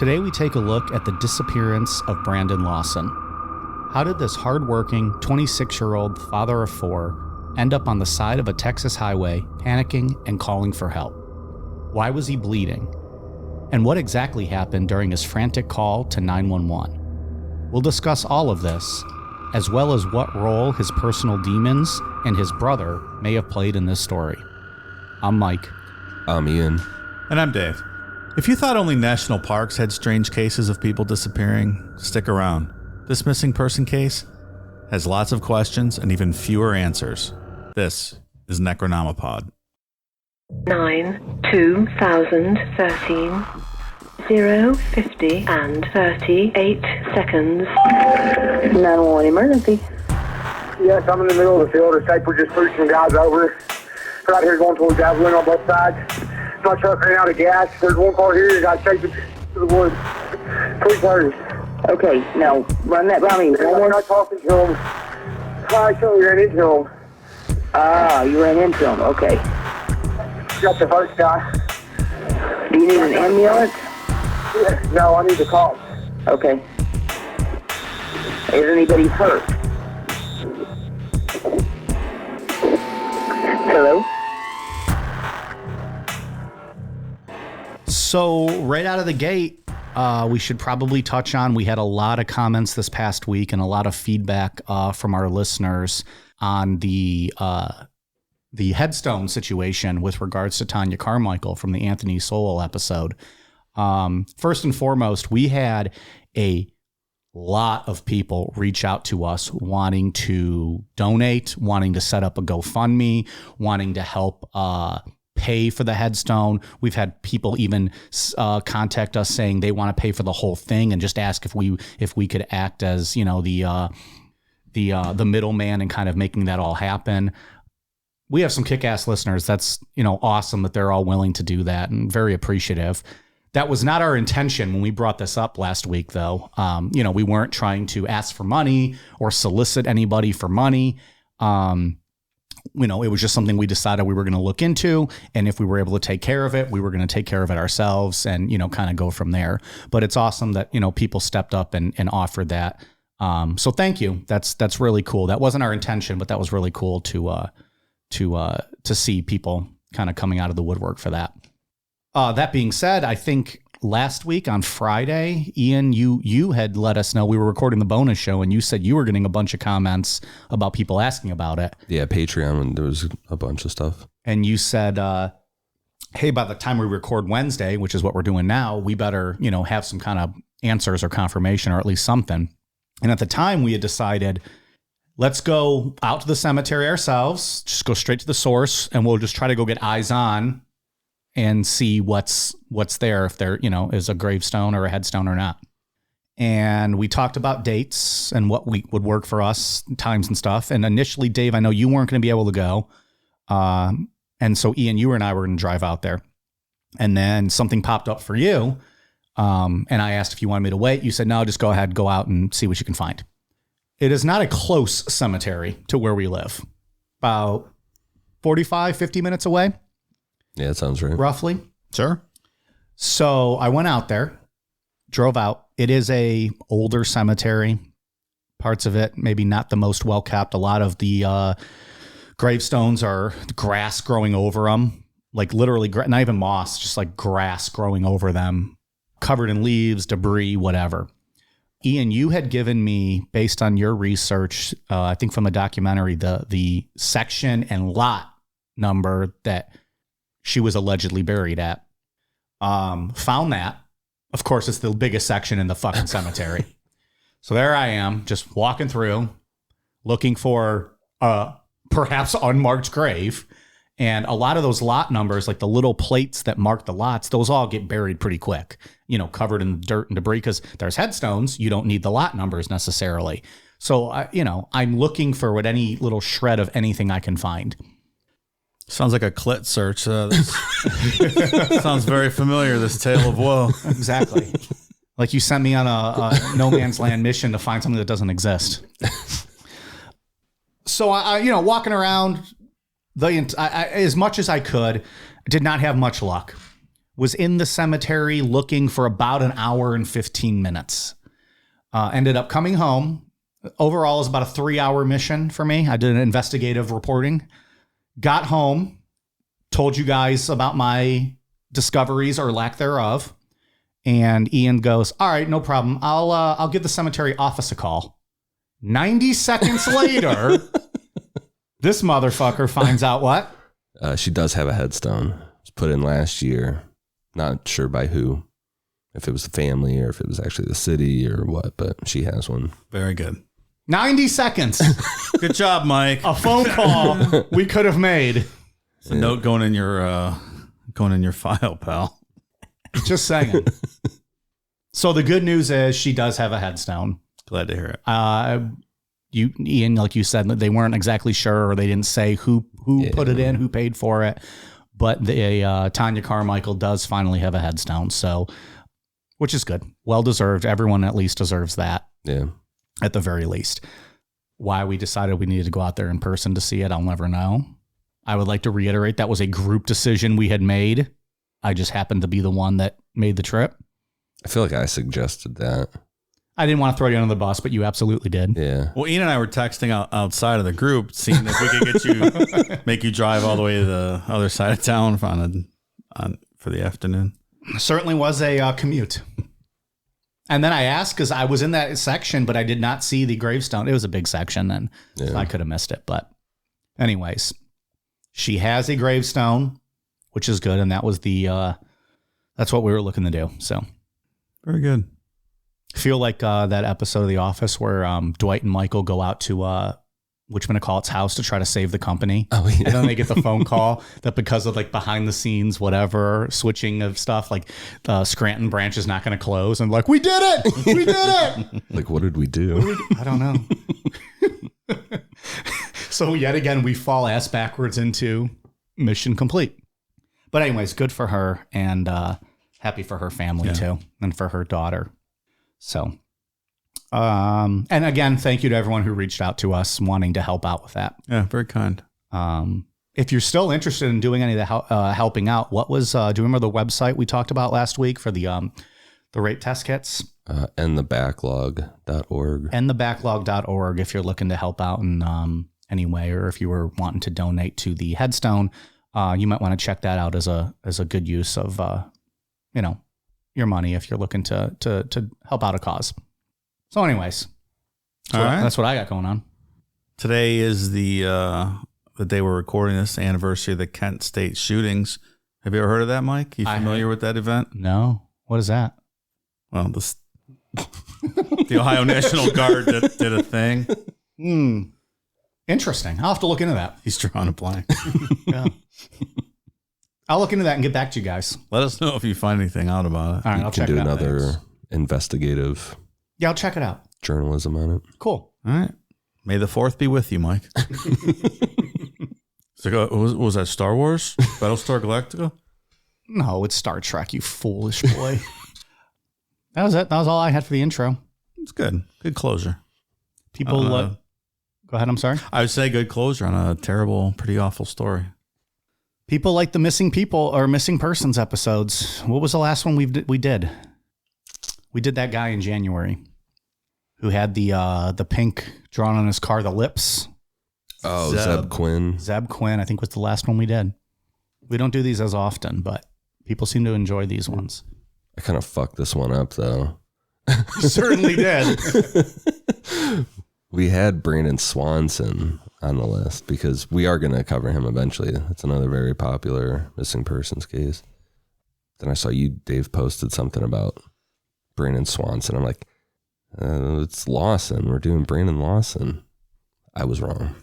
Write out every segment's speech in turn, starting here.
Today we take a look at the disappearance of Brandon Lawson. How did this hardworking 26-year-old father of four end up on the side of a Texas highway, panicking and calling for help? Why was he bleeding? And what exactly happened during his frantic call to 911? We'll discuss all of this, as well as what role his personal demons and his brother may have played in this story. I'm Mike. I'm Ian. And I'm Dave. If you thought only national parks had strange cases of people disappearing, stick around. This missing person case has lots of questions and even fewer answers. This is Necronomipod. 9/2013 0:50 and 38 seconds. 911 emergency. Yes, I'm in the middle of the field. The safer just pushed some guys over. Right here going towards Javelin on both sides. My truck ran out of gas. There's one car here. I got to take it to the woods. Please hurry. Okay, now run that by me. We're not talking to him. I actually ran into him. Ah, you ran into him. Okay. Got the first guy. Do you need an ambulance? Yeah, no, I need the cops. Okay. Is anybody hurt? Hello? So right out of the gate, we should probably touch on, we had a lot of comments this past week and a lot of feedback from our listeners on the headstone situation with regards to Tanya Carmichael from the Anthony Sowell episode. First and foremost, we had a lot of people reach out to us wanting to donate, wanting to set up a GoFundMe, wanting to help pay for the headstone. We've had people even contact us saying they want to pay for the whole thing and just ask if we could act as, you know, the middleman and kind of making that all happen. We have some kick-ass listeners. That's, you know, awesome that they're all willing to do that and very appreciative. That was not our intention when we brought this up last week, though. You know, we weren't trying to ask for money or solicit anybody for money. You know, it was just something we decided we were going to look into. And if we were able to take care of it, we were going to take care of it ourselves and, you know, kind of go from there. But it's awesome that, you know, people stepped up and offered that. So thank you. That's really cool. That wasn't our intention, but that was really cool to see people kind of coming out of the woodwork for that. That being said, I think last week on Friday, Ian, you had let us know we were recording the bonus show and you said you were getting a bunch of comments about people asking about it. Yeah, Patreon, and there was a bunch of stuff. And you said, hey, by the time we record Wednesday, which is what we're doing now, we better, you know, have some kind of answers or confirmation or at least something. And at the time we had decided, let's go out to the cemetery ourselves, just go straight to the source, and we'll just try to go get eyes on and see what's there, if there, you know, is a gravestone or a headstone or not. And we talked about dates and what week would work for us, times and stuff. And initially, Dave, I know you weren't going to be able to go. And so Ian, you and I were going to drive out there. And then something popped up for you. And I asked if you wanted me to wait. You said, no, just go ahead, go out and see what you can find. It is not a close cemetery to where we live. About 45, 50 minutes away. Yeah, that sounds right. Roughly. Sure. So I went out there, drove out. It is a older cemetery. Parts of it, maybe not the most well kept. A lot of the gravestones are grass growing over them, like literally, not even moss, just like grass growing over them, covered in leaves, debris, whatever. Ian, you had given me, based on your research, I think from a documentary, the section and lot number that she was allegedly buried at. Found that. Of course, it's the biggest section in the fucking cemetery. So there I am, just walking through, looking for perhaps unmarked grave. And a lot of those lot numbers, like the little plates that mark the lots, those all get buried pretty quick, you know, covered in dirt and debris, because there's headstones. You don't need the lot numbers necessarily. So, you know, I'm looking for any little shred of anything I can find. Sounds like a clit search. Sounds very familiar, this tale of woe. Exactly. Like you sent me on a no man's land mission to find something that doesn't exist. So I you know, walking around as much as I could, did not have much luck. was in the cemetery looking for about an hour and 15 minutes. Ended up coming home. Overall, it was about a 3-hour mission for me. I did an investigative reporting. Got home, told you guys about my discoveries or lack thereof. And Ian goes, all right, no problem. I'll give the cemetery office a call. 90 seconds later, this motherfucker finds out what? She does have a headstone. It was put in last year. Not sure by who. If it was the family or if it was actually the city or what, but she has one. Very good. 90 seconds. Good job, Mike. A phone call we could have made. It's a note going in your file, pal. Just saying. So the good news is she does have a headstone. Glad to hear it. Ian, like you said, they weren't exactly sure, or they didn't say who put it in, who paid for it. But Tanya Carmichael does finally have a headstone, so which is good, well deserved. Everyone at least deserves that. Yeah, at the very least. Why we decided we needed to go out there in person to see it, I'll never know. I would like to reiterate that was a group decision we had made. I just happened to be the one that made the trip. I feel like I suggested that. I didn't want to throw you under the bus, but you absolutely did. Yeah. Well, Ian and I were texting outside of the group, seeing if we could get you, make you drive all the way to the other side of town for the afternoon. Certainly was a commute. And then I asked because I was in that section, but I did not see the gravestone. It was a big section, and so I could have missed it. But anyways, she has a gravestone, which is good, and that was that's what we were looking to do. So very good. I feel like that episode of The Office where Dwight and Michael go out to whatchamacallit's house to try to save the company. Oh, yeah. And then they get the phone call that because of like behind the scenes, whatever, switching of stuff, like the Scranton branch is not going to close. And like, we did it! We did it! Like, what did we do? I don't know. So yet again, we fall ass backwards into mission complete. But anyways, good for her, and happy for her family too, and for her daughter. So, and again, thank you to everyone who reached out to us wanting to help out with that. Yeah, very kind. If you're still interested in doing any of the helping out, what was, do you remember the website we talked about last week for the rape test kits? Endthebacklog.org. Endthebacklog.org if you're looking to help out in any way, or if you were wanting to donate to the headstone, you might want to check that out as a good use of, your money if you're looking to help out a cause. So anyways, that's what I got going on. Today is the day we're recording this, the anniversary of the Kent State shootings. Have you ever heard of that, Mike? You familiar with that event? No. What is that? Well, the Ohio National Guard did a thing. Interesting. I'll have to look into that. He's drawing a blank. Yeah. I'll look into that and get back to you guys. Let us know if you find anything out about it. All right, I'll check it out. Another investigative. Yeah, I'll check it out. Journalism on it. Cool. All right. May the 4th be with you, Mike. So, was that Star Wars? Battlestar Galactica? No, it's Star Trek, you foolish boy. That was it. That was all I had for the intro. It's good. Good closure. People, go ahead. I'm sorry. I would say good closure on a terrible, pretty awful story. People like the missing people or missing persons episodes. What was the last one we did? We did that guy in January who had the pink drawn on his car, the lips. Oh, Zeb Quinn. Zeb Quinn, I think, was the last one we did. We don't do these as often, but people seem to enjoy these ones. I kind of fucked this one up, though. You certainly did. We had Brandon Swanson on the list because we are going to cover him eventually. It's another very popular missing persons case. Then I saw you, Dave, posted something about Brandon Swanson. I'm like, it's Lawson. We're doing Brandon Lawson. I was wrong.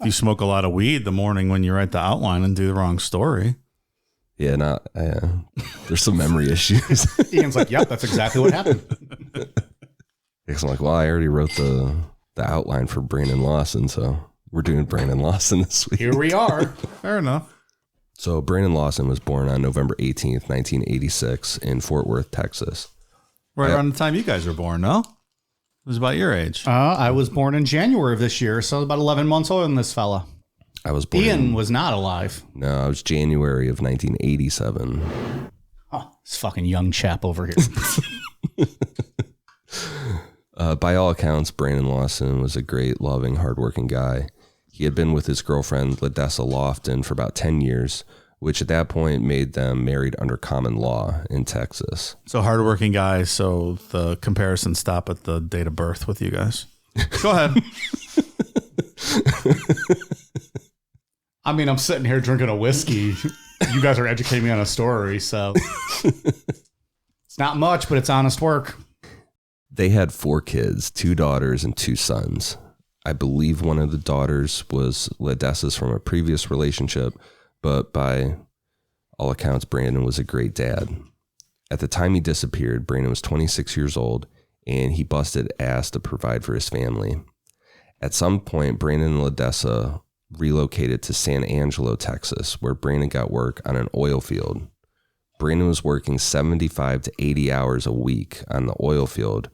You smoke a lot of weed the morning when you write the outline and do the wrong story. Yeah, there's some memory issues. Ian's like, yep, that's exactly what happened. Because I'm like, well, I already wrote the outline for Brandon Lawson, so we're doing Brandon Lawson this week. Here we are. Fair enough. So Brandon Lawson was born on November 18th, 1986 in Fort Worth, Texas. Right around the time you guys were born, no? It was about your age. I was born in January of this year, so about 11 months older than this fella. I was born Ian was not alive. No, I was January of 1987. Oh, this fucking young chap over here. By all accounts, Brandon Lawson was a great, loving, hardworking guy. He had been with his girlfriend, Ledessa Lofton, for about 10 years, which at that point made them married under common law in Texas. So hardworking guys. So the comparisons stop at the date of birth with you guys. Go ahead. I mean, I'm sitting here drinking a whiskey. You guys are educating me on a story, so it's not much, but it's honest work. They had 4 kids, 2 daughters and 2 sons. I believe one of the daughters was Ledessa's from a previous relationship, but by all accounts, Brandon was a great dad. At the time he disappeared, Brandon was 26 years old, and he busted ass to provide for his family. At some point, Brandon and Ledessa relocated to San Angelo, Texas, where Brandon got work on an oil field. Brandon was working 75 to 80 hours a week on the oil field,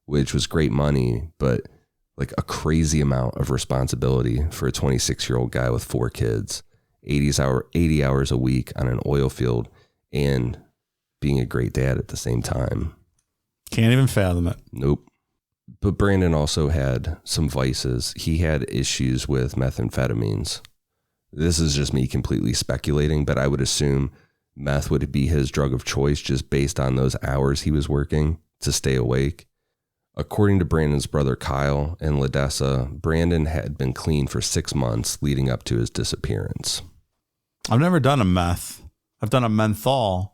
which was great money, but like a crazy amount of responsibility for a 26-year-old guy with 4 kids. 80 hours a week on an oil field and being a great dad at the same time. Can't even fathom it. Nope. But Brandon also had some vices. He had issues with methamphetamines. This is just me completely speculating, but I would assume meth would be his drug of choice just based on those hours he was working to stay awake. According to Brandon's brother Kyle and Ledessa, Brandon had been clean for 6 months leading up to his disappearance. I've never done a meth. I've done a menthol.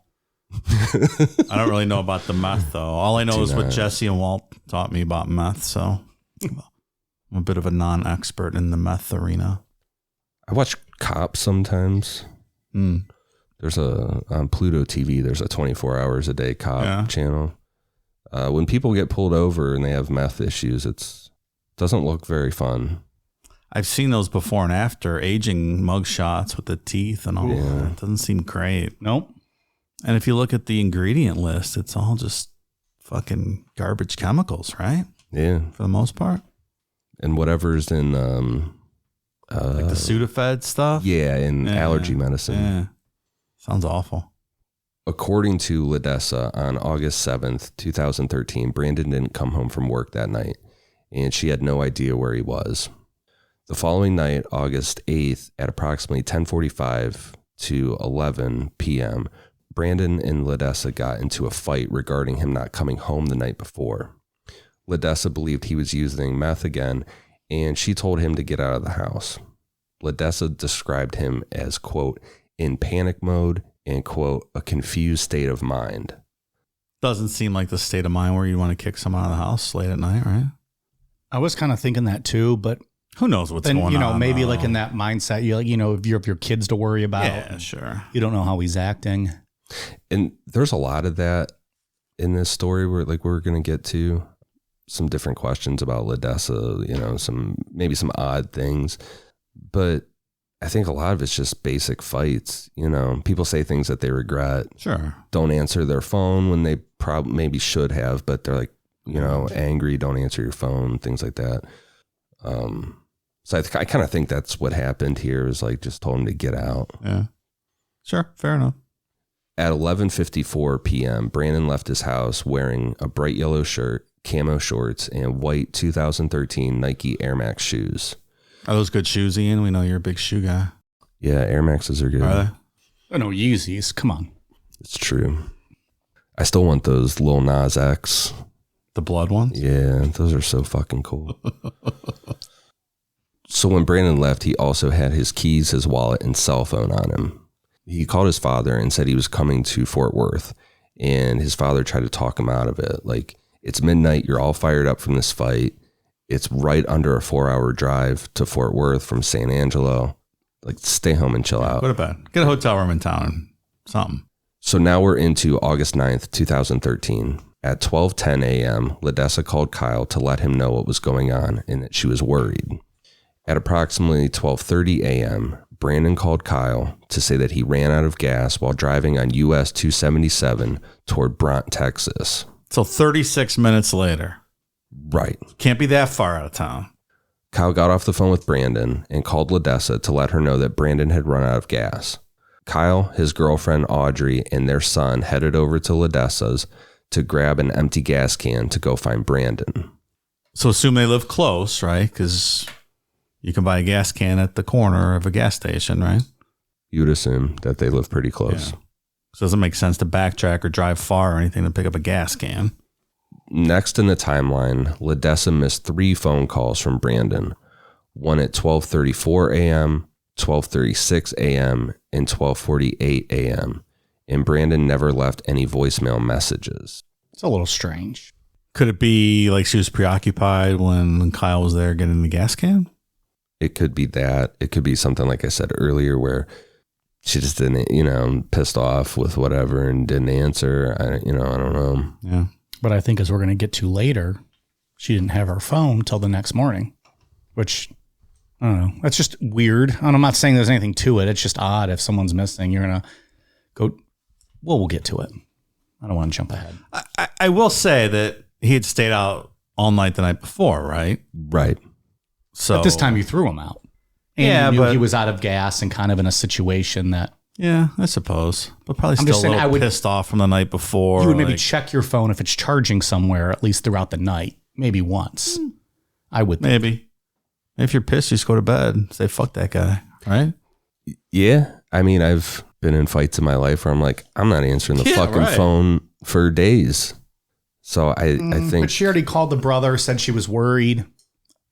I don't really know about the meth, though. All I know is what Jesse and Walt taught me about meth, so I'm a bit of a non-expert in the meth arena. I watch Cops sometimes. There's on Pluto TV, there's a 24 hours a day cop channel. When people get pulled over and they have meth issues, it doesn't look very fun. I've seen those before and after, aging mugshots with the teeth and all that. It doesn't seem great. Nope. And if you look at the ingredient list, it's all just fucking garbage chemicals, right? Yeah. For the most part. And whatever's in... like the Sudafed stuff? Yeah, and allergy medicine. Yeah. Sounds awful. According to Ledessa, on August 7th, 2013, Brandon didn't come home from work that night, and she had no idea where he was. The following night, August 8th, at approximately 10:45 to 11 p.m., Brandon and Ledessa got into a fight regarding him not coming home the night before. Ledessa believed he was using meth again, and she told him to get out of the house. Ledessa described him as, quote, in panic mode and, quote, a confused state of mind. Doesn't seem like the state of mind where you want to kick someone out of the house late at night, right? I was kind of thinking that too, but who knows what's going on? Maybe like in that mindset, if you have your kids to worry about. Yeah, sure. You don't know how he's acting. And there's a lot of that in this story where like we're going to get to some different questions about Ledessa, some odd things, but I think a lot of it's just basic fights. People say things that they regret. Sure. Don't answer their phone when they maybe should have, but they're like, angry, don't answer your phone, things like that. So I kind of think that's what happened here is like just told him to get out. Yeah. Sure. Fair enough. At 11:54 p.m., Brandon left his house wearing a bright yellow shirt, camo shorts, and white 2013 Nike Air Max shoes. Are those good shoes, Ian? We know you're a big shoe guy. Yeah, Air Maxes are good. Are they? Oh, no, Yeezys. Come on. It's true. I still want those Lil Nas X. The blood ones? Yeah, those are so fucking cool. So when Brandon left, he also had his keys, his wallet, and cell phone on him. He called his father and said he was coming to Fort Worth, and his father tried to talk him out of it. Like, it's midnight, you're all fired up from this fight. It's right under a 4-hour drive to Fort Worth from San Angelo. Like, stay home and chill out. Go to bed. Get a hotel room in town. Something. So now we're into August 9th, 2013. At 12:10 a.m., Ledessa called Kyle to let him know what was going on and that she was worried. At approximately 12:30 a.m., Brandon called Kyle to say that he ran out of gas while driving on US 277 toward Bront, Texas. So 36 minutes later. Right. Can't be that far out of town. Kyle got off the phone with Brandon and called Ledessa to let her know that Brandon had run out of gas. Kyle, his girlfriend Audrey, and their son headed over to Ledessa's to grab an empty gas can to go find Brandon. So assume they live close, right? Because you can buy a gas can at the corner of a gas station, right? You would assume that they live pretty close. Yeah. So it doesn't make sense to backtrack or drive far or anything to pick up a gas can. Next in the timeline, Ledessa missed 3 phone calls from Brandon. One at 12:34 a.m., 12:36 a.m., and 12:48 a.m. And Brandon never left any voicemail messages. It's a little strange. Could it be like she was preoccupied when Kyle was there getting the gas can? It could be that. It could be something like I said earlier where she just didn't, pissed off with whatever and didn't answer. I don't know. Yeah. But I think as we're going to get to later, she didn't have her phone till the next morning, which, I don't know. That's just weird. And I'm not saying there's anything to it. It's just odd if someone's missing. You're going to go, well, we'll get to it. I don't want to jump ahead. I will say that he had stayed out all night the night before, right? Right. So But this time you threw him out. And Yeah, you knew but- he was out of gas and kind of in a situation that yeah, I suppose. But probably I'm still just a saying, little I would- pissed off from the night before. you would maybe like- check your phone if it's charging somewhere, at least throughout the night, maybe once. I would think. Maybe. If you're pissed, you just go to bed. Say, fuck that guy, right? Yeah. I mean, I've been in fights in my life where I'm like, I'm not answering the Yeah, fucking right. phone for days. So I think But she already called the brother, said she was worried.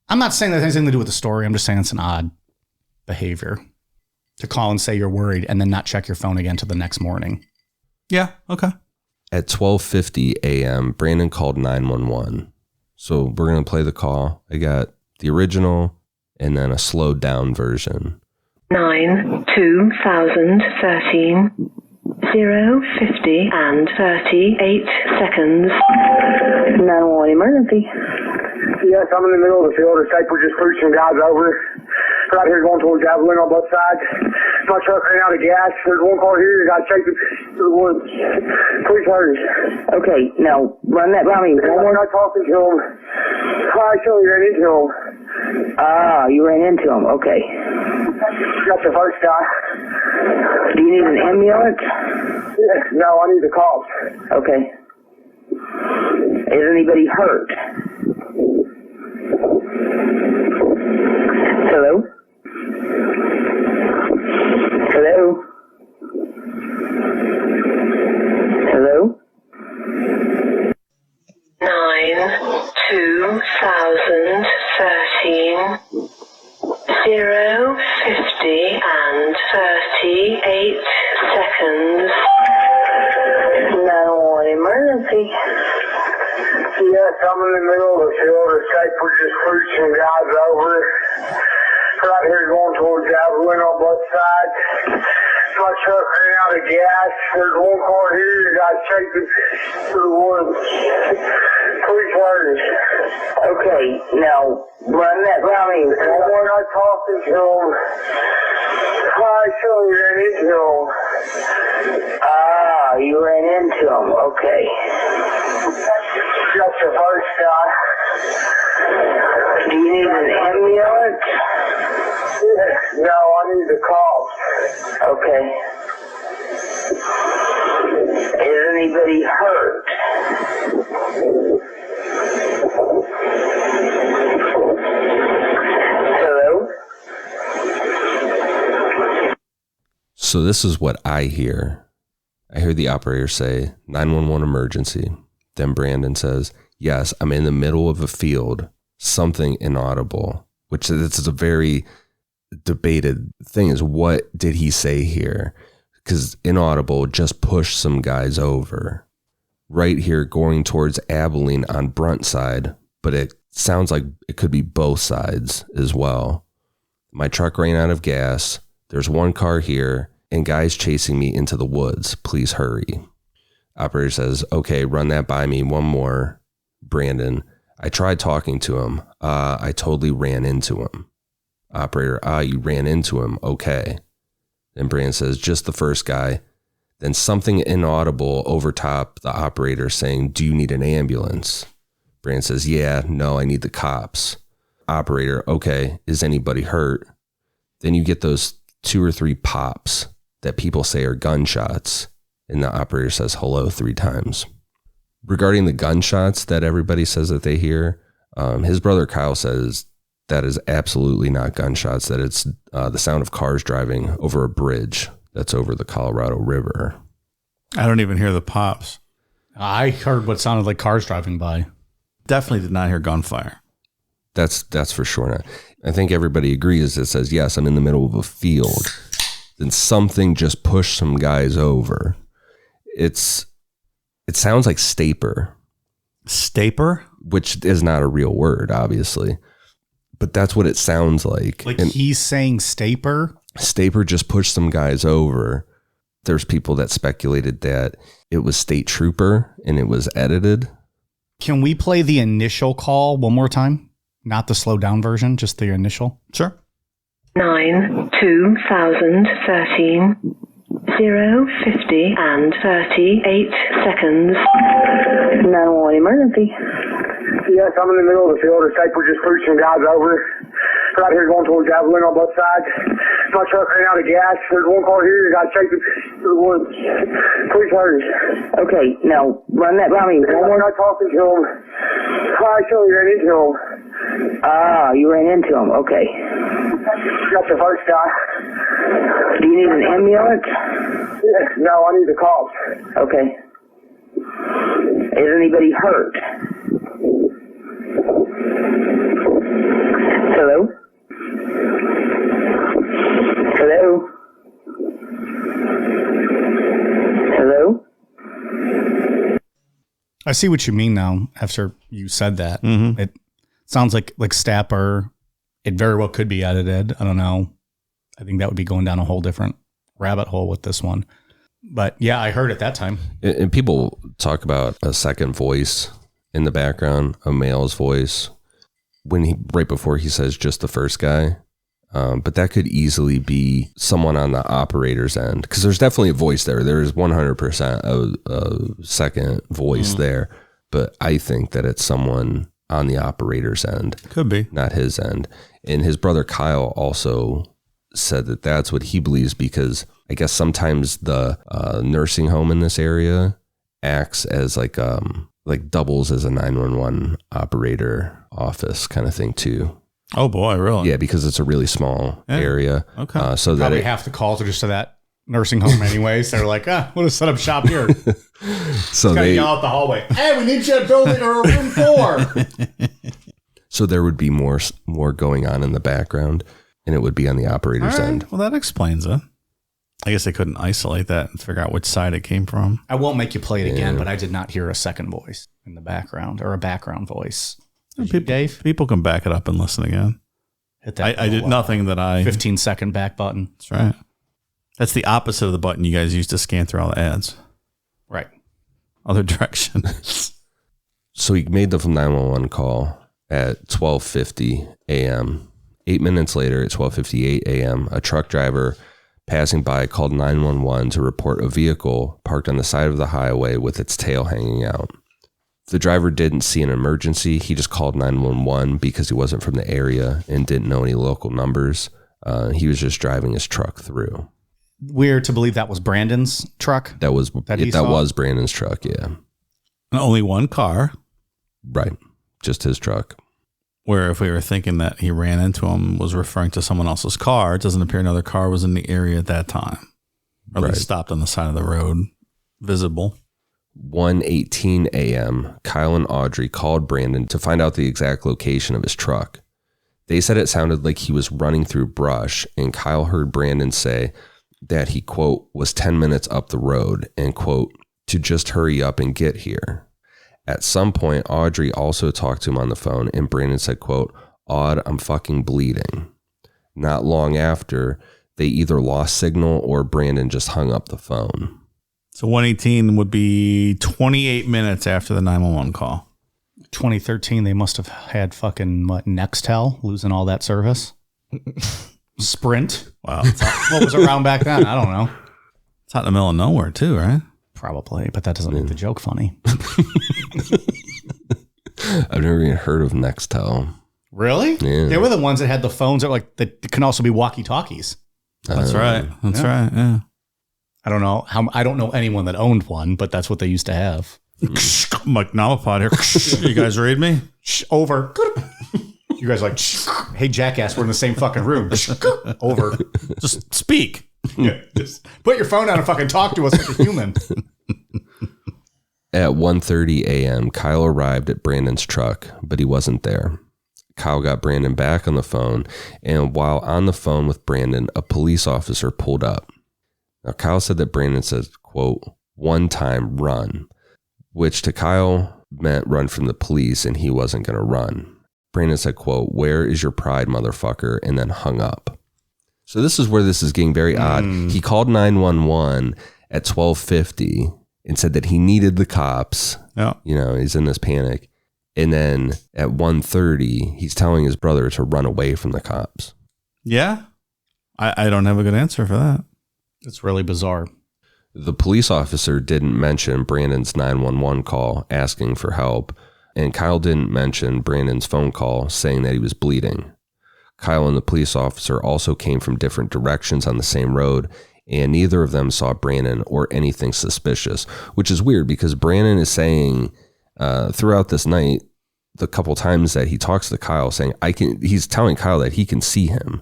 I'm not saying that has anything to do with the story. I'm just saying it's an odd behavior to call and say you're worried and then not check your phone again till the next morning. Yeah. Okay. at 12:50 a.m., Brandon called 911. So we're going to play the call. I got the original and then a slowed down version. 9/2013 0:50 and 38 seconds. 911 emergency. Yes, I'm in the middle of the field. The state just pushed some guys over. Right here going towards Javelin on both sides. My truck ran out of gas. There's one car here. Got chasing to the woods. Please hurry. Okay, now run that by me. One more night talking to him. I actually ran into him. Ah, you ran into him. Okay. That's the first guy. Do you need an ambulance? No, I need the cops. Okay. Is anybody hurt? Hello? Hello? Hello? 9/2013 0:50 and 38 seconds. 911 emergency. Yes, I'm in the middle of the field. The state just pushed some guys over. Right here going towards Javelin on both sides. My truck ran out of gas. There's one car here that got chasing to the woods. Please hurry. Okay, now run that by me. And when I talking to him, I actually ran into him. Ah, you ran into him. Okay. That's the first guy. Do you need an ambulance? No, I need the cops. Okay. Is anybody hurt? Hello? So this is what I hear. I hear the operator say 911 emergency. Then Brandon says, yes, I'm in the middle of a field, something inaudible, which this is a very debated thing is what did he say here? Because inaudible just pushed some guys over right here going towards Abilene on Brunt side, but it sounds like it could be both sides as well. My truck ran out of gas. There's one car here and guys chasing me into the woods. Please hurry. Operator says, okay, run that by me. One more. Brandon, I tried talking to him. I totally ran into him. Operator, you ran into him. Okay. Then Brandon says, just the first guy. Then something inaudible over top the operator saying, do you need an ambulance? Brandon says, yeah, no, I need the cops. Operator, okay, is anybody hurt? Then you get those 2 or 3 pops that people say are gunshots, and the operator says hello 3 times. Regarding the gunshots that everybody says that they hear, his brother Kyle says that is absolutely not gunshots, that it's the sound of cars driving over a bridge that's over the Colorado River. I don't even hear the pops. I heard what sounded like cars driving by. Definitely did not hear gunfire. That's for sure not. I think everybody agrees. It says, yes, I'm in the middle of a field. Then something just pushed some guys over. It sounds like staper. Staper? Which is not a real word, obviously. But that's what it sounds like. Like and he's saying staper? Staper just pushed some guys over. There's people that speculated that it was State Trooper and it was edited. Can we play the initial call one more time? Not the slow down version, just the initial? Sure. 9/2013 0:50 and 38 seconds. 911 emergency. Yes, I'm in the middle of the field. The Saper just pushed some guys over. Right here going towards Javelin on both sides. My truck ran out of gas. There's one car here. Got chasing through the woods. Please hurry. Okay, now run that by me. One guy talking to him. I actually ran into him. Ah, you ran into him. Okay. Got the first guy. Do you need an ambulance? Yeah, no, I need the cops. Okay. Is anybody hurt? Hello? Hello? Hello? I see what you mean now after you said that. Mm-hmm. It sounds like Stapper. It very well could be edited. I don't know. I think that would be going down a whole different rabbit hole with this one. But yeah, I heard it that time. And people talk about a second voice in the background, a male's voice, right before he says just the first guy. But that could easily be someone on the operator's end, because there's definitely a voice there. There is 100% a second voice there. But I think that it's someone on the operator's end. Could be. Not his end. And his brother Kyle also said that that's what he believes, because I guess sometimes the nursing home in this area acts as like doubles as a 911 operator office kind of thing too. Oh boy, really? Yeah, because it's a really small area. Okay. So that Probably half the calls are just to that nursing home anyways. They're like, we'll just set up shop here. so Gotta they yell out the hallway. Hey, we need you at building or room 4. So there would be more going on in the background, and it would be on the operator's end. Well, that explains it. I guess they couldn't isolate that and figure out which side it came from. I won't make you play it again, but I did not hear a second voice in the background or a background voice. Dave, People can back it up and listen again. hit that. I did nothing that I... 15-second back button. That's right. That's the opposite of the button you guys use to scan through all the ads. Right. Other direction. So he made the 911 call at 12:50 a.m. 8 minutes later, at 12:58 a.m., a truck driver passing by called 911 to report a vehicle parked on the side of the highway with its tail hanging out. The driver didn't see an emergency. He just called 911 because he wasn't from the area and didn't know any local numbers. He was just driving his truck through. Weird to believe that was Brandon's truck. That was Brandon's truck, yeah. And only one car. Right. Just his truck. Where if we were thinking that he ran into him was referring to someone else's car, it doesn't appear another car was in the area at that time. Or at least stopped on the side of the road, visible. 1:18 a.m., Kyle and Audrey called Brandon to find out the exact location of his truck. They said it sounded like he was running through brush, and Kyle heard Brandon say that he, quote, was 10 minutes up the road and, quote, to just hurry up and get here. At some point, Audrey also talked to him on the phone, and Brandon said, quote, "Aud, I'm fucking bleeding." Not long after, they either lost signal or Brandon just hung up the phone. So 118 would be 28 minutes after the 911 call. 2013, they must have had fucking Nextel losing all that service. Sprint. Wow. What was around back then? I don't know. It's out in the middle of nowhere too, right? Probably, but that doesn't make the joke funny. I've never even heard of Nextel. Really? Yeah. They were the ones that had the phones that can also be walkie-talkies. That's right. That's right. Yeah. I don't know I don't know anyone that owned one, but that's what they used to have. Like Namapod here. You guys read me? Over. You guys like, hey, jackass, we're in the same fucking room. Over. Just speak. Yeah, just put your phone down and fucking talk to us like a human. At 1:30 a.m., Kyle arrived at Brandon's truck, but he wasn't there. Kyle got Brandon back on the phone, and while on the phone with Brandon, a police officer pulled up. Now, Kyle said that Brandon said, quote, "one time run," which to Kyle meant run from the police, and he wasn't going to run. Brandon said, quote, "where is your pride, motherfucker?" and then hung up. So this is where this is getting very odd. He called 911 at 12:50 and said that he needed the cops. Yeah. You know, he's in this panic. And then at 1:30, he's telling his brother to run away from the cops. Yeah. I don't have a good answer for that. It's really bizarre. The police officer didn't mention Brandon's 911 call asking for help, and Kyle didn't mention Brandon's phone call saying that he was bleeding. Kyle and the police officer also came from different directions on the same road, and neither of them saw Brandon or anything suspicious, which is weird because Brandon is saying throughout this night, the couple times that he talks to Kyle, saying, he's telling Kyle that he can see him.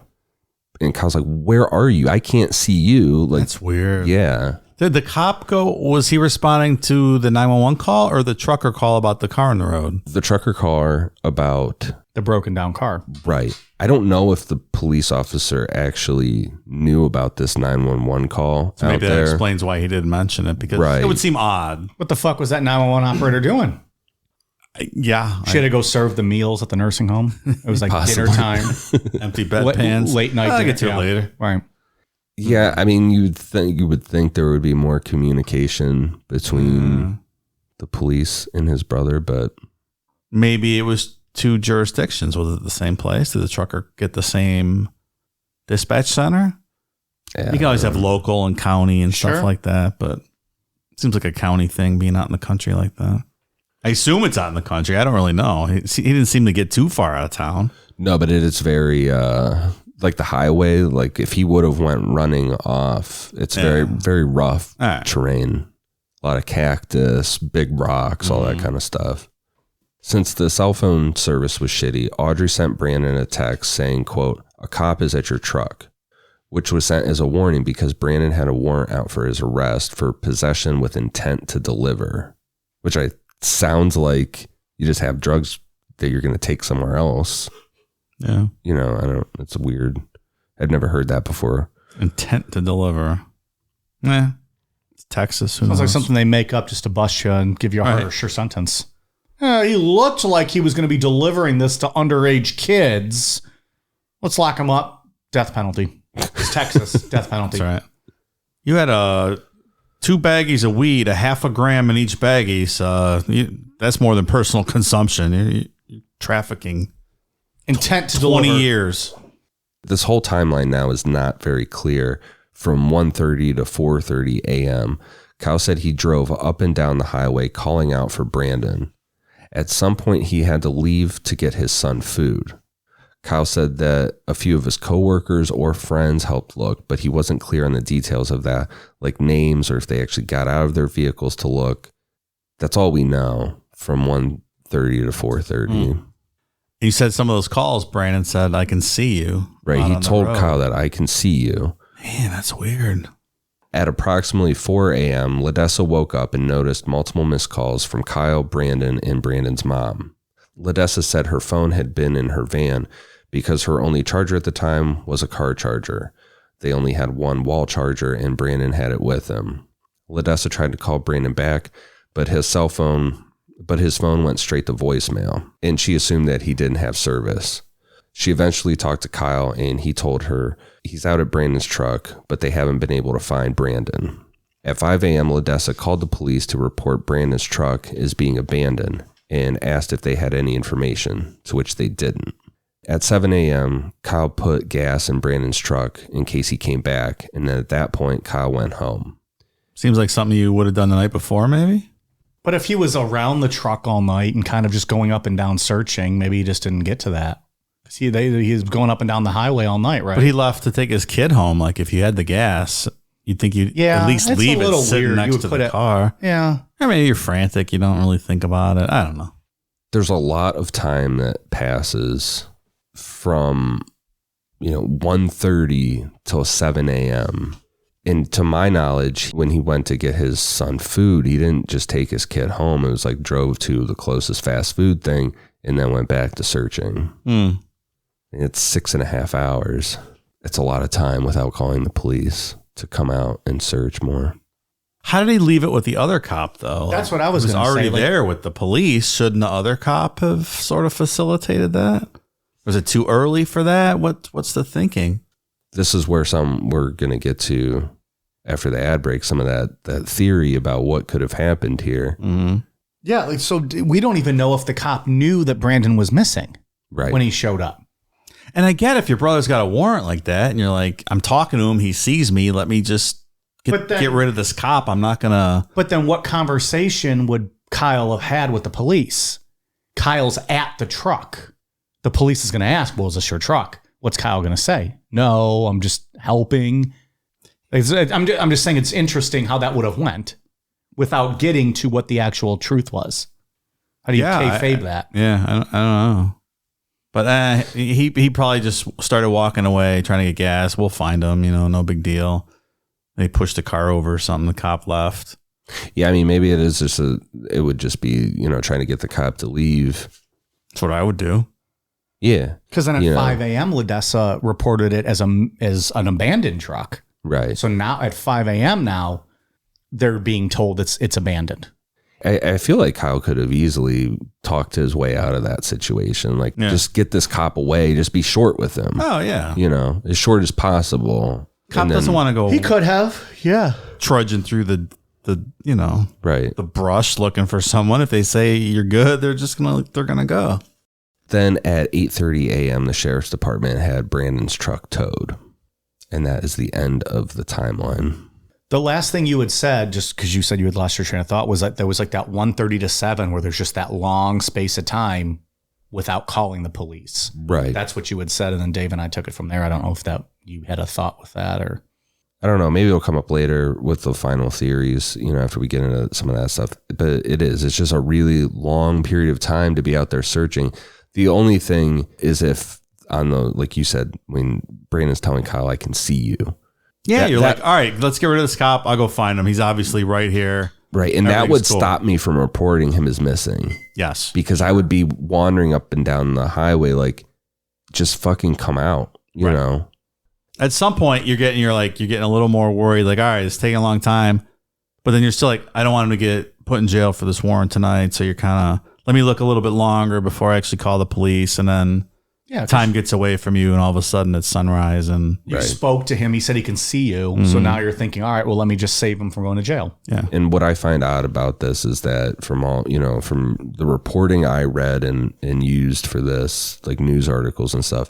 And Kyle's like, "where are you? I can't see you." Like, That's weird. yeah. Did the cop go? Was he responding to the 911 call or the trucker call about the car on the road? The trucker car about The broken down car. right. I don't know if the police officer actually knew about this 911 call So out maybe that there. explains why he didn't mention it, because Right. it would seem odd. What the fuck was that 911 operator doing? Yeah. She had to go serve the meals at the nursing home. It was like Possibly. dinner time. Empty bedpans. Late night. I'll dinner, get to it later. Right. Yeah, I mean, you would think there would be more communication between the police and his brother, but Maybe it was two jurisdictions. Was it the same place? Did the trucker get the same dispatch center? yeah, You can always have local and county and Sure. stuff like that, but it seems like a county thing being out in the country like that. I assume it's out in the country. I don't really know. He didn't seem to get too far out of town. no, but it is very like the highway. Like if he would have went running off, it's very very rough All right. terrain, a lot of cactus, big rocks, all that kind of stuff. Since the cell phone service was shitty, Audrey sent Brandon a text saying, quote, "a cop is at your truck," which was sent as a warning because Brandon had a warrant out for his arrest for possession with intent to deliver, which sounds like you just have drugs that you're going to take somewhere else. Yeah. You know, it's weird. I've never heard that before. Intent to deliver. It's Texas. Who Sounds like knows? something they make up just to bust you and give you a Right. harsher sentence. He looked like he was going to be delivering this to underage kids. Let's lock him up. Death penalty. It's Texas. Death penalty. That's right. You had 2 baggies of weed, a half a gram in each baggie. So that's more than personal consumption. You're trafficking. Intent to 20 deliver. years. This whole timeline now is not very clear. From 1:30 to 4:30 a.m., Kyle said he drove up and down the highway calling out for Brandon. At some point, he had to leave to get his son food. Kyle said that a few of his coworkers or friends helped look, but he wasn't clear on the details of that, like names or if they actually got out of their vehicles to look. That's all we know from 1:30 to 4:30. You said some of those calls, Brandon said, "I can see you." Right. out He on the told road. Kyle that I can see you. Man, that's weird. At approximately 4 a.m., Ledessa woke up and noticed multiple missed calls from Kyle, Brandon, and Brandon's mom. Ledessa said her phone had been in her van because her only charger at the time was a car charger. They only had one wall charger and Brandon had it with him. Ledessa tried to call Brandon back, but his phone went straight to voicemail, and she assumed that he didn't have service. She eventually talked to Kyle, and he told her he's out at Brandon's truck, but they haven't been able to find Brandon. At 5 a.m., Ledessa called the police to report Brandon's truck is being abandoned and asked if they had any information, to which they didn't. At 7 a.m., Kyle put gas in Brandon's truck in case he came back, and then at that point, Kyle went home. Seems like something you would have done the night before, maybe? But if he was around the truck all night and kind of just going up and down searching, maybe he just didn't get to that. He was going up and down the highway all night, right? But he left to take his kid home. Like, if you had the gas, you'd think you'd Yeah, at least it's leave a it little sitting weird. You next would to put the it- car. Yeah. Or maybe you're frantic. You don't really think about it. I don't know. There's a lot of time that passes from, 1:30 till 7 a.m. And to my knowledge, when he went to get his son food, he didn't just take his kid home. It was like drove to the closest fast food thing and then went back to searching. It's 6.5 hours. It's a lot of time without calling the police to come out and search more. How did he leave it with the other cop, though? That's what I was He gonna already say, like- there with the police. Shouldn't the other cop have sort of facilitated that? Was it too early for that? What's the thinking? This is where we're going to get to after the ad break, some of that theory about what could have happened here. Mm-hmm. Yeah. Like, so we don't even know if the cop knew that Brandon was missing Right. when he showed up. And I get if your brother's got a warrant like that and you're like, I'm talking to him, he sees me, let me just get rid of this cop. I'm not going to. But then what conversation would Kyle have had with the police? Kyle's at the truck. The police is going to ask, well, is this your truck? What's Kyle going to say? No, I'm just helping. I'm just saying it's interesting how that would have went without getting to what the actual truth was. How do you kayfabe that? Yeah, I don't know. But he probably just started walking away, trying to get gas. We'll find him, no big deal. They pushed the car over or something. The cop left. Yeah, I mean, maybe it would just be, trying to get the cop to leave. That's what I would do. Yeah. Because then at 5 a.m., Ledessa reported it as an abandoned truck. Right. So now at 5 a.m. now, they're being told it's abandoned. I feel like Kyle could have easily talked his way out of that situation. Like, just get this cop away. Just be short with him. Oh, yeah. As short as possible. Cop doesn't want to go. He could have. Yeah. Trudging through the right. the brush looking for someone. If they say you're good, they're going to go. Then at 8:30 a.m., the sheriff's department had Brandon's truck towed. And that is the end of the timeline. The last thing you had said, just because you said you had lost your train of thought, was that there was like that 1:30 to 7 where there's just that long space of time without calling the police. Right. That's what you had said. And then Dave and I took it from there. I don't know if you had a thought with that or. I don't know. Maybe it'll come up later with the final theories, after we get into some of that stuff. But it's just a really long period of time to be out there searching. The only thing is if like you said, when Brandon's telling Kyle, I can see you. Yeah, like, all right, let's get rid of this cop. I'll go find him. He's obviously right here. Right. And that would stop me from reporting him as missing. Yes. Because I would be wandering up and down the highway like, just fucking come out, you know? At some point, you're getting a little more worried. Like, all right, it's taking a long time. But then you're still like, I don't want him to get put in jail for this warrant tonight. So you're kind of, let me look a little bit longer before I actually call the police. And then time gets away from you. And all of a sudden it's sunrise. And you spoke to him. He said he can see you. Mm-hmm. So now you're thinking, all right, well, let me just save him from going to jail. Yeah. And what I find out about this is that from the reporting I read and used for this, like news articles and stuff,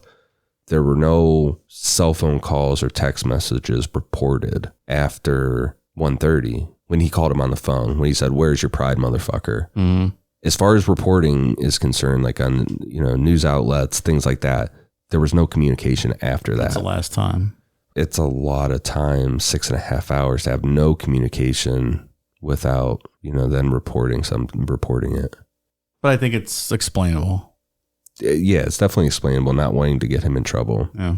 there were no cell phone calls or text messages reported after 1:30 when he called him on the phone, when he said, "Where's your pride, motherfucker?" Mm-hmm. As far as reporting is concerned, like on, news outlets, things like that, there was no communication after that. That's the last time. It's a lot of time, 6.5 hours to have no communication without, then reporting it. But I think it's explainable. Yeah, it's definitely explainable, not wanting to get him in trouble. Yeah.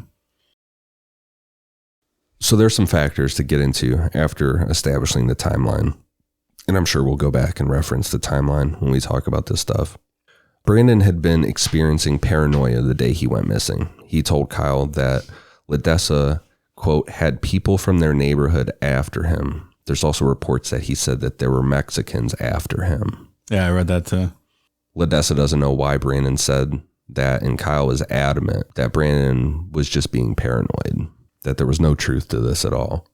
So there's some factors to get into after establishing the timeline. And I'm sure we'll go back and reference the timeline when we talk about this stuff. Brandon had been experiencing paranoia the day he went missing. He told Kyle that Ledessa, quote, had people from their neighborhood after him. There's also reports that he said that there were Mexicans after him. Yeah, I read that too. Ledessa doesn't know why Brandon said that, and Kyle was adamant that Brandon was just being paranoid, that there was no truth to this at all.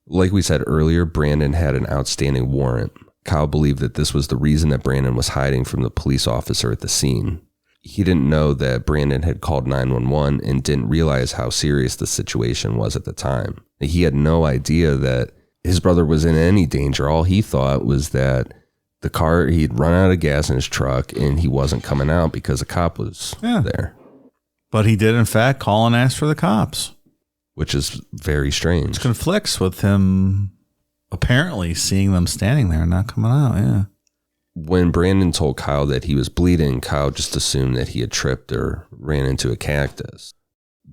Like we said earlier, Brandon had an outstanding warrant. Kyle believed that this was the reason that Brandon was hiding from the police officer at the scene. He didn't know that Brandon had called 911 and didn't realize how serious the situation was at the time. He had no idea that his brother was in any danger. All he thought was that the car, he'd run out of gas in his truck and he wasn't coming out because a cop was there. But he did, in fact, call and ask for the cops. which is very strange. Which conflicts with him apparently seeing them standing there and not coming out. Yeah. When Brandon told Kyle that he was bleeding, Kyle just assumed that he had tripped or ran into a cactus.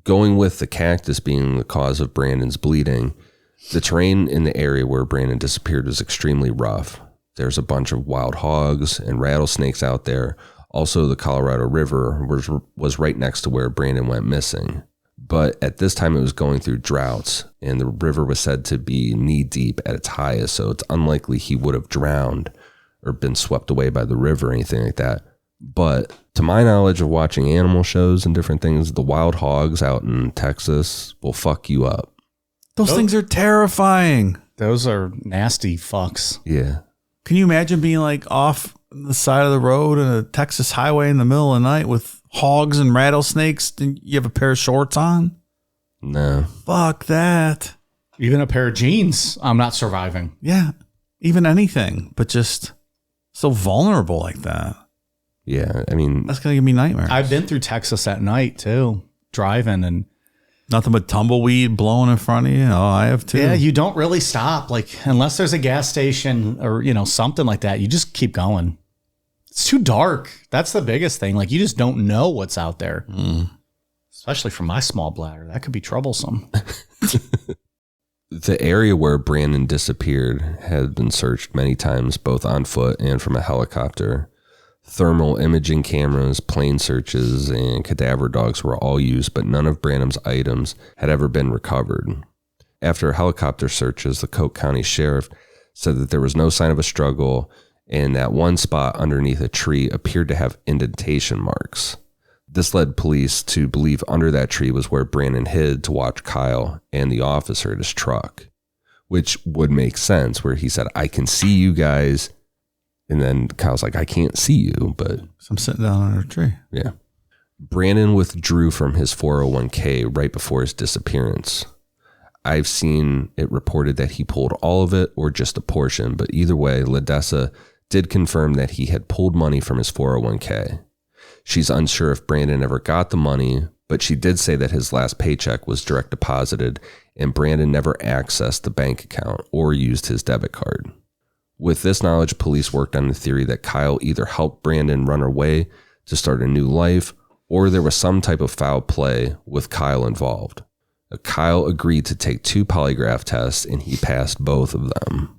Going with the cactus being the cause of Brandon's bleeding, the terrain in the area where Brandon disappeared was extremely rough. There's a bunch of wild hogs and rattlesnakes out there. Also, the Colorado River was right next to where Brandon went missing. But at this time, it was going through droughts, and the river was said to be knee-deep at its highest, so it's unlikely he would have drowned or been swept away by the river or anything like that. But to my knowledge of watching animal shows and different things, the wild hogs out in Texas will fuck you up. Those things are terrifying. Those are nasty fucks. Yeah. Can you imagine being like off the side of the road on a Texas highway in the middle of the night with hogs and rattlesnakes and you have a pair of shorts on? No. Fuck that. Even a pair of jeans, I'm not surviving. Yeah. Even anything, but just so vulnerable like that. Yeah. I mean, That's going to give me nightmares. I've been through Texas at night too, driving, and Nothing but tumbleweed blowing in front of you. Oh, I have too. yeah, you don't really stop. Like, unless there's a gas station or, something like that, you just keep going. It's too dark. That's the biggest thing. Like, you just don't know what's out there. Especially for my small bladder. That could be troublesome. the area where Brandon disappeared had been searched many times, both on foot and from a helicopter. Thermal imaging cameras, plane searches, and cadaver dogs were all used, but none of Brandon's items had ever been recovered. After helicopter searches, the Coke County Sheriff said that there was no sign of a struggle, and that one spot underneath a tree appeared to have indentation marks. This led police to believe under that tree was where Brandon hid to watch Kyle and the officer at his truck, which would make sense, where he said, "I can see you guys." And then Kyle's like, "I can't see you," but So I'm sitting down under a tree. yeah. Brandon withdrew from his 401k right before his disappearance. I've seen it reported that he pulled all of it or just a portion, but either way, LaDessa did confirm that he had pulled money from his 401k. She's unsure if Brandon ever got the money, but she did say that his last paycheck was direct deposited and Brandon never accessed the bank account or used his debit card. With this knowledge, police worked on the theory that Kyle either helped Brandon run away to start a new life, or there was some type of foul play with Kyle involved. Kyle agreed to take 2 polygraph tests, and he passed both of them.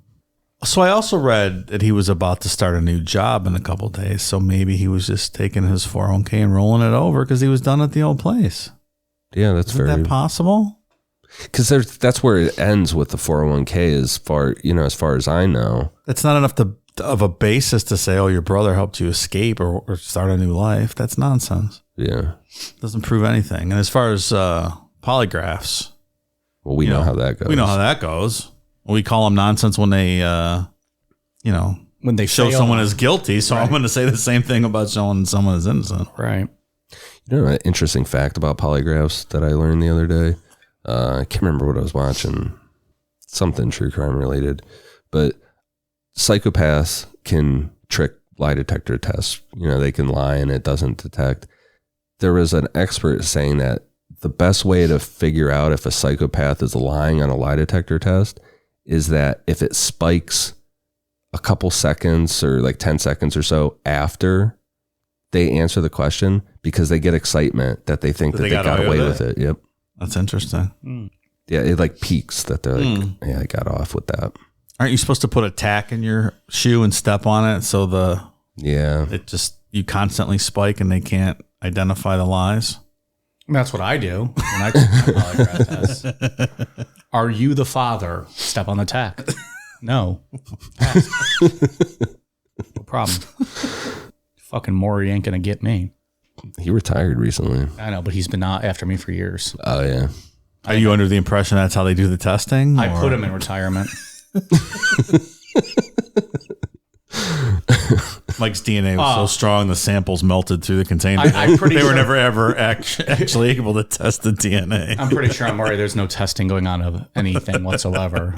So I also read that he was about to start a new job in a couple of days. So maybe he was just taking his 401k and rolling it over because he was done at the old place. Yeah, that's Isn't very that possible? because that's where it ends with the 401k. As far as I know, That's not enough of a basis to say, "Oh, your brother helped you escape or start a new life." That's nonsense. yeah. Doesn't prove anything. And as far as polygraphs, Well, we know how that goes. we know how that goes. We call them nonsense when they, When they show fail. someone as guilty. So I'm going to say the same thing about showing someone as innocent. Right. You know, an interesting fact about polygraphs that I learned the other day. I can't remember what I was watching. Something true crime related, but psychopaths can trick lie detector tests. You know, they can lie and it doesn't detect. There was an expert saying that the best way to figure out if a psychopath is lying on a lie detector test is that if it spikes a couple seconds or like 10 seconds or so after they answer the question, because they get excitement that they think that they got away with it. Yep. That's interesting. Yeah, it like peaks that they're like, yeah, I got off with that. Aren't you supposed to put a tack in your shoe and step on it so Yeah. you constantly spike and they can't identify the lies? That's what I do when I take my polygraph test. Are you the father? Step on the tack. No. Pass. No problem. Fucking Maury ain't gonna get me. He retired recently. I know, but he's been out after me for years. Oh, yeah. Are you under the impression that's how they do the testing? I or- put him in retirement. Mike's DNA was so strong the samples melted through the container. I'm pretty they were sure- never ever actually able to test the DNA. I'm pretty sure, Maury, there's no testing going on of anything whatsoever.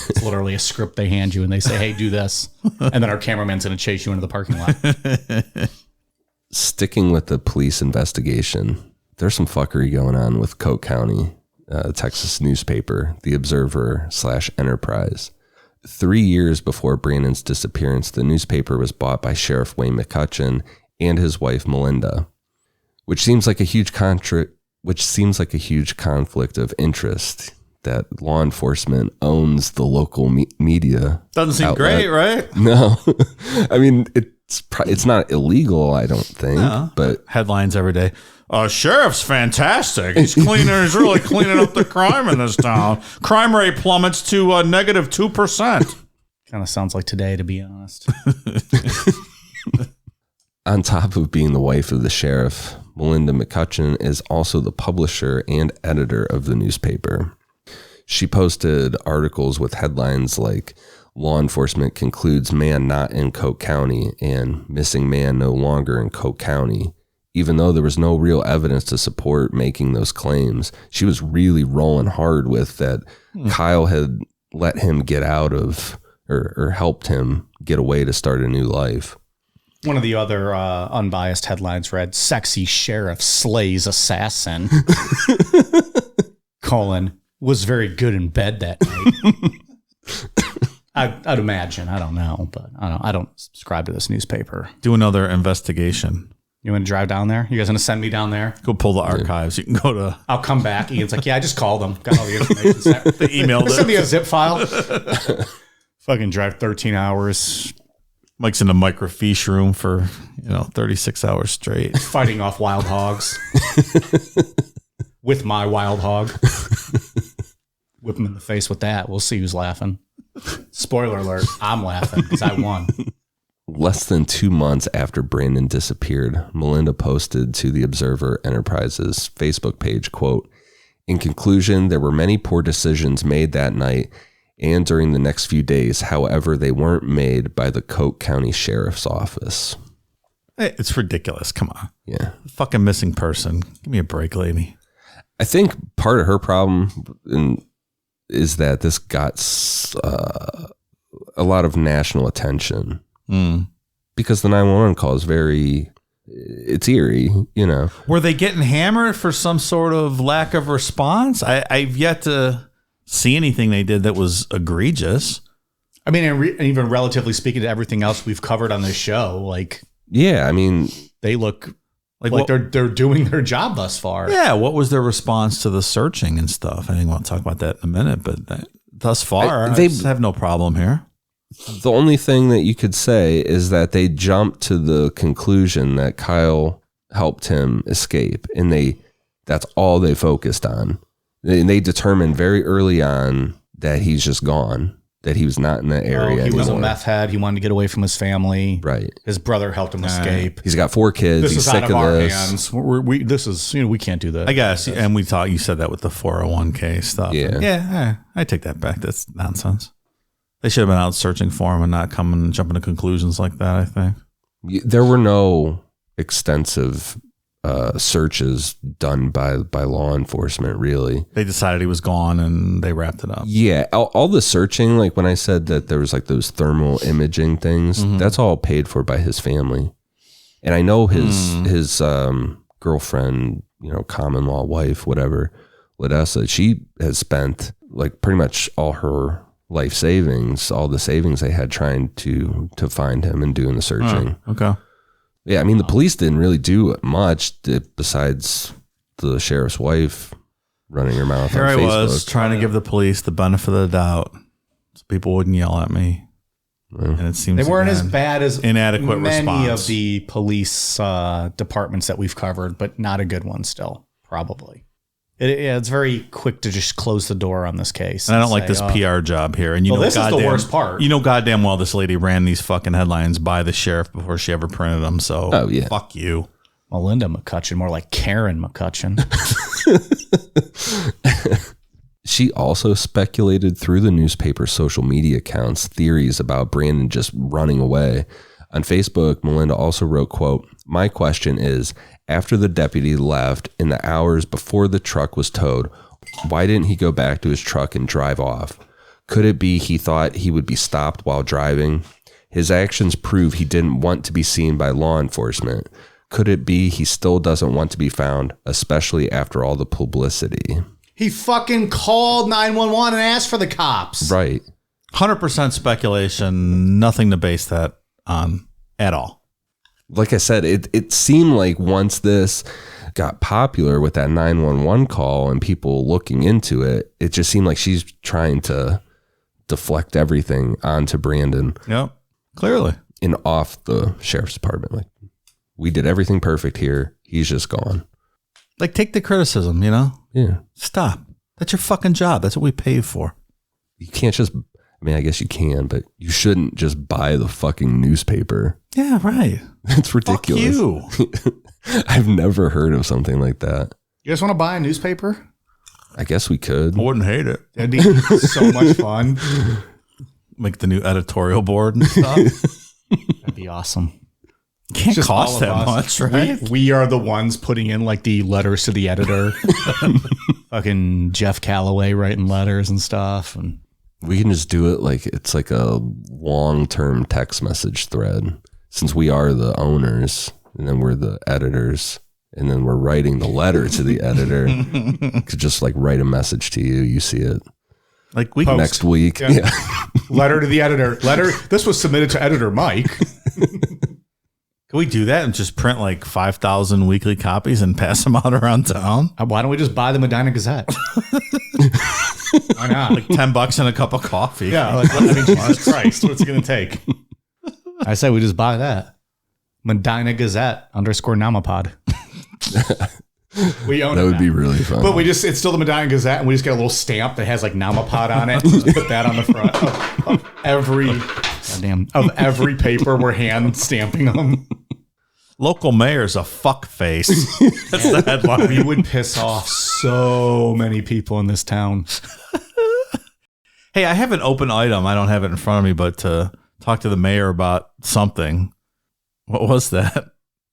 It's literally a script they hand you and they say, "Hey, do this." And then our cameraman's going to chase you into the parking lot. Sticking with the police investigation, there's some fuckery going on with Coke County Texas newspaper, The Observer/Enterprise. 3 years before Brandon's disappearance, the newspaper was bought by Sheriff Wayne McCutcheon and his wife Melinda, which seems like a huge conflict of interest, that law enforcement owns the local media. Doesn't seem outlet. great, right? No. I mean, it's not illegal, I don't think. No. But headlines every day. Sheriff's fantastic. He's really cleaning up the crime in this town. Crime rate plummets to -2%. Kind of sounds like today, to be honest. On top of being the wife of the sheriff, Melinda McCutcheon is also the publisher and editor of the newspaper. She posted articles with headlines like "Law Enforcement Concludes Man Not in Coke County" and "Missing Man No Longer in Coke County." Even though there was no real evidence to support making those claims, she was really rolling hard with that Kyle had let him get out of or helped him get away to start a new life. One of the other unbiased headlines read, "Sexy Sheriff Slays Assassin." Was very good in bed that night. I'd imagine. I don't know, but I don't subscribe to this newspaper. Do another investigation. You want to drive down there? You guys going to send me down there? Go pull the archives. You can go to... I'll come back. Ian's like, yeah, I just called them. Got all the information. They emailed it. Send me a zip file. Fucking drive 13 hours. Mike's in the microfiche room for, 36 hours straight. Fighting off wild hogs. With my wild hog. Whip him in the face with that. We'll see who's laughing. Spoiler alert, I'm laughing because I won. Less than 2 months after Brandon disappeared, Melinda posted to the Observer Enterprises Facebook page, quote, "In conclusion, there were many poor decisions made that night and during the next few days. However, they weren't made by the Coke County Sheriff's Office." Hey, it's ridiculous. Come on. Yeah. Fucking missing person. Give me a break, lady. I think part of her problem is that this got a lot of national attention. Because the 911 call is it's eerie, Were they getting hammered for some sort of lack of response? I've yet to see anything they did that was egregious. I mean, and even relatively speaking to everything else we've covered on this show, yeah, I mean, they look like they're doing their job thus far. Yeah, what was their response to the searching and stuff? I think we'll talk about that in a minute, but thus far, they have no problem here. The only thing that you could say is that they jumped to the conclusion that Kyle helped him escape, and that's all they focused on. And they determined very early on that he's just gone, that he was not in that area He was a anymore. meth head. He wanted to get away from his family. Right. His brother helped him escape. He's got 4 kids. This He's is sick out of of our this. hands. We can't do that. I guess, and you said that with the 401k stuff. Yeah. Yeah, I take that back. That's nonsense. They should have been out searching for him and not coming and jumping to conclusions like that, I think. There were no extensive searches done by law enforcement, really. They decided he was gone and they wrapped it up. Yeah, all the searching, like when I said that there was like those thermal imaging things, that's all paid for by his family. And I know his girlfriend, common law wife, whatever, Ladessa, she has spent like pretty much all her life savings, all the savings they had trying to find him and doing the searching. Oh, okay. Yeah, I mean, the police didn't really do much besides the sheriff's wife running her mouth Here on I Facebook. was trying to give the police the benefit of the doubt so people wouldn't yell at me. And it seems they weren't as bad as inadequate many response. of the police departments that we've covered, but not a good one still, probably. It's very quick to just close the door on this case. And I don't like this PR job here. And this is the worst part. You know goddamn well this lady ran these fucking headlines by the sheriff before she ever printed them. So fuck you. Melinda McCutcheon, more like Karen McCutcheon. She also speculated through the newspaper's social media accounts theories about Brandon just running away. On Facebook, Melinda also wrote, quote, "My question is, after the deputy left in the hours before the truck was towed, why didn't he go back to his truck and drive off? Could it be he thought he would be stopped while driving? His actions prove he didn't want to be seen by law enforcement. Could it be he still doesn't want to be found, especially after all the publicity?" He fucking called 911 and asked for the cops. Right. 100% speculation. Nothing to base that on at all. Like I said, it seemed like once this got popular with that 911 call and people looking into it, it just seemed like she's trying to deflect everything onto Brandon. Yep. Clearly. And off the sheriff's department. Like, we did everything perfect here. He's just gone. Like, take the criticism, you know? Yeah. Stop. That's your fucking job. That's what we pay you for. You can't just, I mean, I guess you can, but you shouldn't just buy the fucking newspaper. Yeah, right. It's ridiculous. Fuck you. I've never heard of something like that. You guys want to buy a newspaper? I guess we could. I wouldn't hate it. That'd be so much fun. Make the new editorial board and stuff. That'd be awesome. Can't Just cost all that of us. much, right? We are the ones putting in like the letters to the editor. Fucking Jeff Calloway writing letters and stuff. And We can just do it like it's like a long-term text message thread. Since we are the owners and then we're the editors and then we're writing the letter to the editor, could just like write a message to you. You see it Like we Post. next week. Yeah. Letter to the editor. Letter. This was submitted to editor Mike. Can we do that and just print like 5,000 weekly copies and pass them out around town? Why don't we just buy the Medina Gazette? Why not? Like $10 and a cup of coffee. Yeah. Like, I mean, Jesus Christ. What's it going to take? I say we just buy that. Medina Gazette _Namapod. We own That it would now. be really fun. But it's still the Medina Gazette, and we just get a little stamp that has like Namapod on it. Just put that on the front of every paper. We're hand stamping them. Local mayor's a fuck face. That's the headline. We would piss off so many people in this town. Hey, I have an open item. I don't have it in front of me, but to talk to the mayor about something. What was that?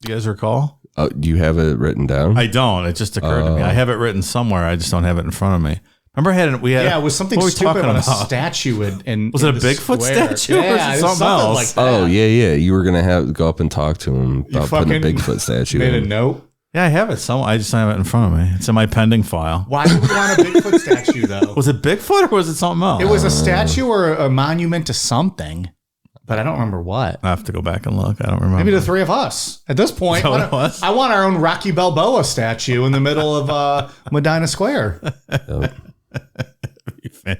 Do you guys recall? Do you have it written down? I don't. It just occurred to me. I have it written somewhere. I just don't have it in front of me. Remember, Yeah, it was something what were we stupid talking on a about? statue. Was it a Bigfoot statue or Yeah, was it it was something else? like that. Oh, yeah. You were going to go up and talk to him You about putting a fucking Bigfoot statue made a in. note. Yeah, I have it somewhere. I just don't have it in front of me. It's in my pending file. Why would we want a Bigfoot statue, though? Was it Bigfoot or was it something else? It was a statue or a monument to something, but I don't remember what. I have to go back and look. I don't remember. Maybe the three of us. At this point, Is that what it was? I want our own Rocky Balboa statue in the middle of Medina Square.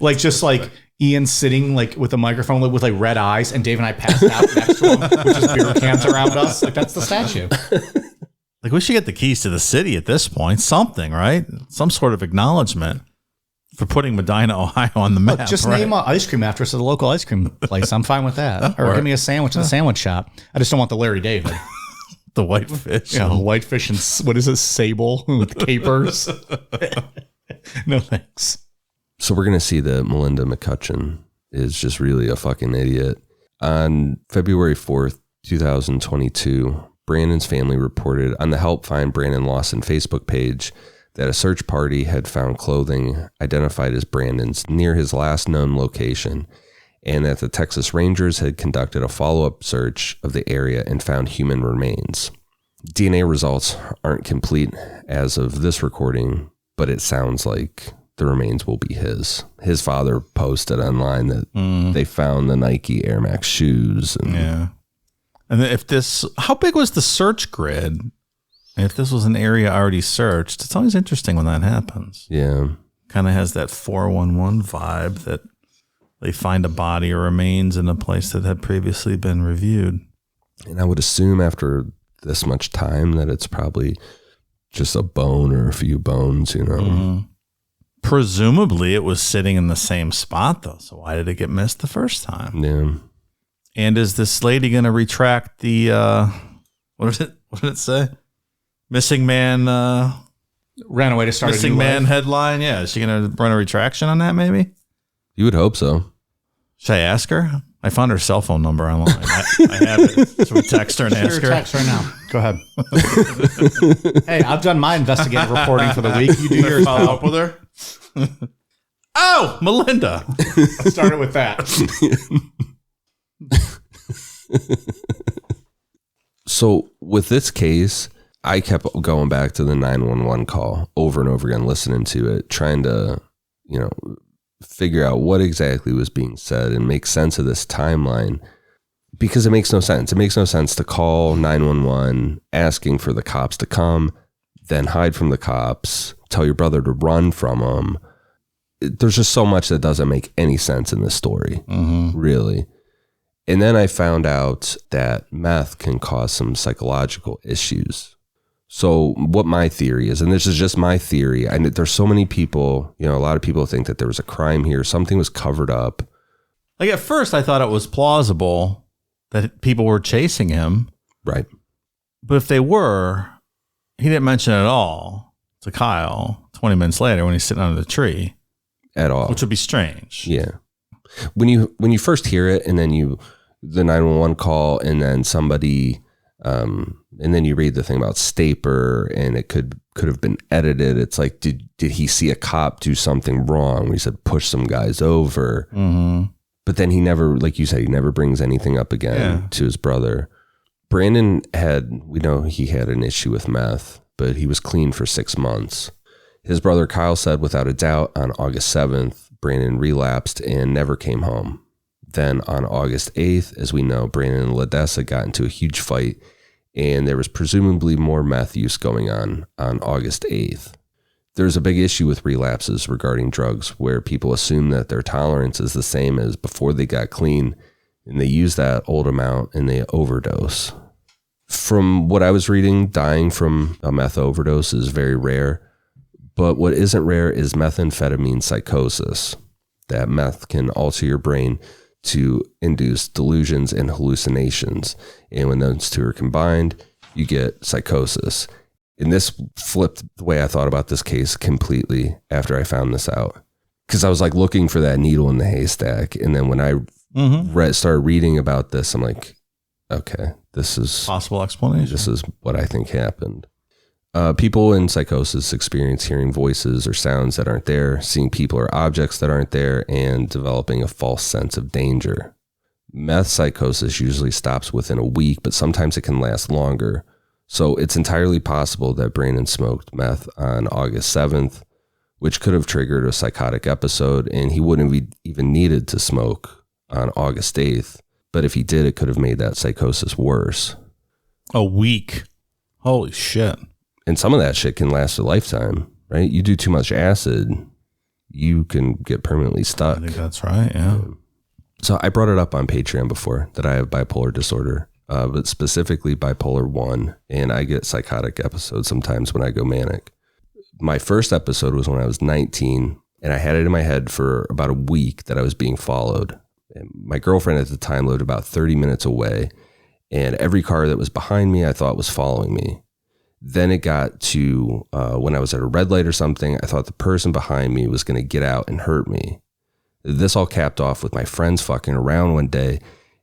Like just like Ian sitting like with a microphone with like red eyes, and Dave and I passed out next to him with just beer cans around us. Like that's the statue. Like we should get the keys to the city at this point. Something, right? Some sort of acknowledgement for putting Medina, Ohio on the map. Look, just right? name an ice cream after us at a local ice cream place. I'm fine with that. Or give me a sandwich at a sandwich shop. I just don't want the Larry David. the whitefish. Yeah, whitefish and what is it? Sable with capers. No thanks. So we're going to see that Melinda McCutcheon is just really a fucking idiot. On February 4th, 2022, Brandon's family reported on the Help Find Brandon Lawson Facebook page that a search party had found clothing identified as Brandon's near his last known location, and that the Texas Rangers had conducted a follow-up search of the area and found human remains. DNA results aren't complete as of this recording, but it sounds like the remains will be his. His father posted online that they found the Nike Air Max shoes. And Yeah. And then if this, how big was the search grid? And if this was an area already searched, it's always interesting when that happens. yeah. Kind of has that 411 vibe that they find a body or remains in a place that had previously been reviewed. And I would assume after this much time that it's probably just a bone or a few bones, you know. Presumably it was sitting in the same spot though. So why did it get missed the first time? Yeah. And is this lady going to retract the, what did it say? Missing man, Ran away to start a missing new man life. headline. Yeah. Is she going to run a retraction on that maybe? You would hope so. Should I ask her? I found her cell phone number online. I have it. Should we text her and Sure, ask her? text right now. Go ahead. Hey, I've done my investigative reporting for the week. You do yours. Follow pal. up with her? Oh, Melinda. I started with that. So with this case, I kept going back to the 911 call over and over again, listening to it, trying to, figure out what exactly was being said and make sense of this timeline, because it makes no sense. It makes no sense to call 911 asking for the cops to come, then hide from the cops, tell your brother to run from them. There's just so much that doesn't make any sense in this story, really. And then I found out that meth can cause some psychological issues. So what my theory is, and this is just my theory, and there's so many people, a lot of people think that there was a crime here. Something was covered up. Like at first I thought it was plausible that people were chasing him. Right. But if they were, he didn't mention it at all to Kyle 20 minutes later when he's sitting under the tree. At all. Which would be strange. Yeah. When you first hear it, and then the 911 call, and then somebody, and then you read the thing about Staper, and it could have been edited. It's like, did he see a cop do something wrong? He said, push some guys over. Mm-hmm. But then he never, like you said, he never brings anything up again to his brother. Brandon we know he had an issue with meth, but he was clean for 6 months. His brother Kyle said, without a doubt, on August 7th, Brandon relapsed and never came home. Then on August 8th, as we know, Brandon and Ledessa got into a huge fight, and there was presumably more meth use going on August 8th. There's a big issue with relapses regarding drugs, where people assume that their tolerance is the same as before they got clean, and they use that old amount and they overdose. From what I was reading, dying from a meth overdose is very rare. But what isn't rare is methamphetamine psychosis. That meth can alter your brain to induce delusions and hallucinations. And when those two are combined, you get psychosis. And this flipped the way I thought about this case completely after I found this out. Because I was like looking for that needle in the haystack. And then when I started reading about this, I'm like, okay, this is possible explanation. This is what I think happened. People in psychosis experience hearing voices or sounds that aren't there, seeing people or objects that aren't there, and developing a false sense of danger. Meth psychosis usually stops within a week, but sometimes it can last longer. So it's entirely possible that Brandon smoked meth on August 7th, which could have triggered a psychotic episode, and he wouldn't have even needed to smoke on August 8th. But if he did, it could have made that psychosis worse. A week. Holy shit. And some of that shit can last a lifetime, right? You do too much acid, you can get permanently stuck. I think that's right, yeah. So I brought it up on Patreon before that I have bipolar disorder, but specifically bipolar 1, and I get psychotic episodes sometimes when I go manic. My first episode was when I was 19, and I had it in my head for about a week that I was being followed. And my girlfriend at the time lived about 30 minutes away, and every car that was behind me I thought was following me. Then it got to when I was at a red light or something, I thought the person behind me was going to get out and hurt me. This all capped off with my friends fucking around one day.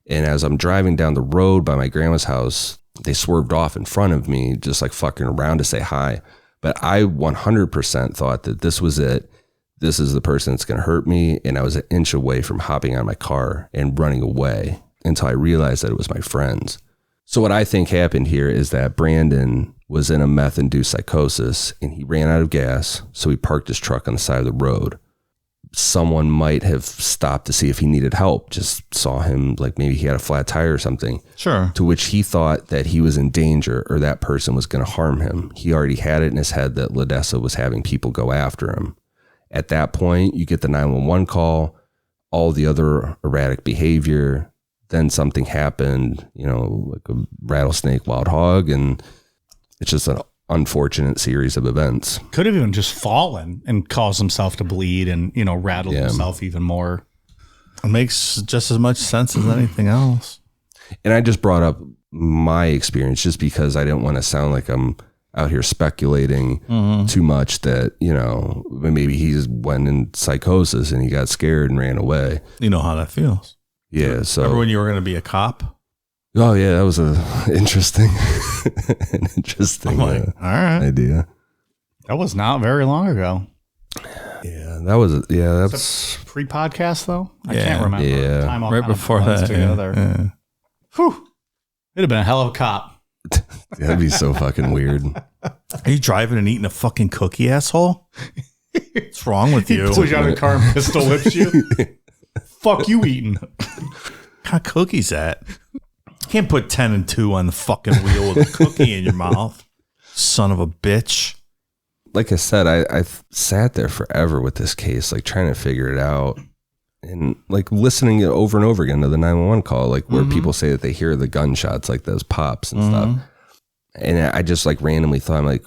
And as I'm driving down the road by my grandma's house, they swerved off in front of me, just like fucking around to say hi. But I 100% thought that this was it. This is the person that's going to hurt me. And I was an inch away from hopping on my car and running away until I realized that it was my friends. So what I think happened here is that Brandon was in a meth-induced psychosis and he ran out of gas, so he parked his truck on the side of the road. Someone might have stopped to see if he needed help, just saw him, like maybe he had a flat tire or something. Sure. To which he thought that he was in danger or that person was going to harm him. He already had it in his head that Ledessa was having people go after him. At that point, you get the 911 call, all the other erratic behavior. Then something happened, like a rattlesnake, wild hog, and it's just an unfortunate series of events. Could have even just fallen and caused himself to bleed and, rattled himself even more. It makes just as much sense as anything else. And I just brought up my experience just because I didn't want to sound like I'm out here speculating too much that, maybe he went in psychosis and he got scared and ran away. You know how that feels. Yeah. So remember when you were going to be a cop? Oh yeah, that was interesting all right. idea. That was not very long ago. Yeah, that's pre-podcast though. I can't remember. Yeah, Time all right kind of before blends that together. Yeah. Whew. It'd have been a hell of a cop. That'd be so fucking weird. Are you driving and eating a fucking cookie, asshole? What's wrong with you? He pulls you out of the car and pistol whips you. Fuck you eating. What kind of cookies that? You can't put 10 and 2 on the fucking wheel with a cookie in your mouth. Son of a bitch. Like I said, I sat there forever with this case, like trying to figure it out. And like listening over and over again to the 911 call, like where people say that they hear the gunshots, like those pops and stuff. And I just like randomly thought, I'm like,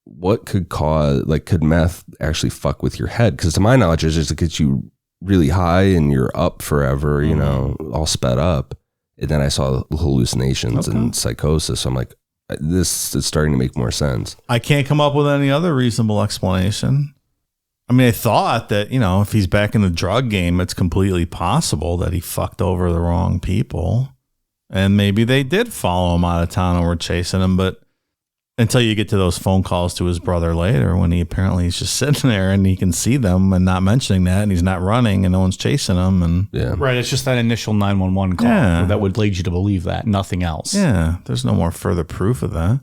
what could cause, like, could meth actually fuck with your head? Because to my knowledge, it just gets you really high and you're up forever, you know, all sped up. And then I saw hallucinations and psychosis. So I'm like, this is starting to make more sense. I can't come up with any other reasonable explanation. I mean, I thought that, you know, if he's back in the drug game, it's completely possible that he fucked over the wrong people. And maybe they did follow him out of town and were chasing him. But until you get to those phone calls to his brother later, when he apparently is just sitting there and he can see them and not mentioning that, and he's not running and no one's chasing him. And Right. It's just that initial 911 call that would lead you to believe that, nothing else. Yeah. There's no more further proof of that.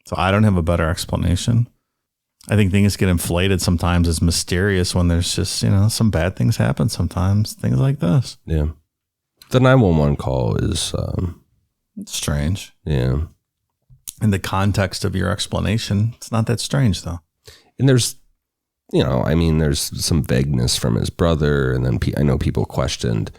So I don't have a better explanation. I think things get inflated sometimes as mysterious when there's just, you know, some bad things happen sometimes. Things like this. Yeah. The 911 call is It's strange. Yeah. In the context of your explanation, it's not that strange, though. And there's, you know, I mean, there's some vagueness from his brother. And then I know people questioned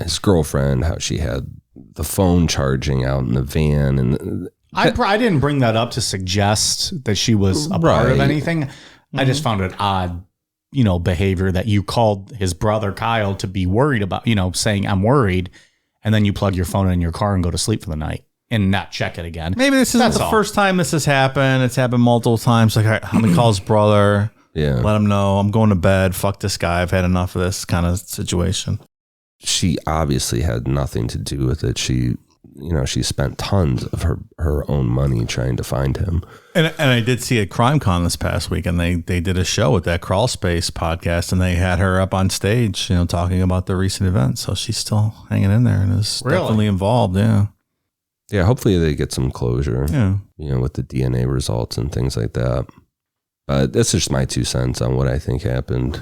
his girlfriend, how she had the phone charging out in the van. And I didn't bring that up to suggest that she was a part of anything. I just found it odd, you know, behavior that you called his brother Kyle to be worried about, you know, saying I'm worried. And then you plug your phone in your car and go to sleep for the night and not check it again. Maybe this isn't the first time this has happened. It's happened multiple times. Like, all right, let me call his brother. Yeah. Let him know I'm going to bed. Fuck this guy. I've had enough of this kind of situation. She obviously had nothing to do with it. She, you know, she spent tons of her own money trying to find him. And I did see at CrimeCon this past week, and they did a show with that Crawl Space podcast, and they had her up on stage, you know, talking about the recent events. So she's still hanging in there and is definitely involved. Yeah. Yeah. Hopefully they get some closure, Yeah. you know, with the DNA results and things like that. But that's just my 2 cents on what I think happened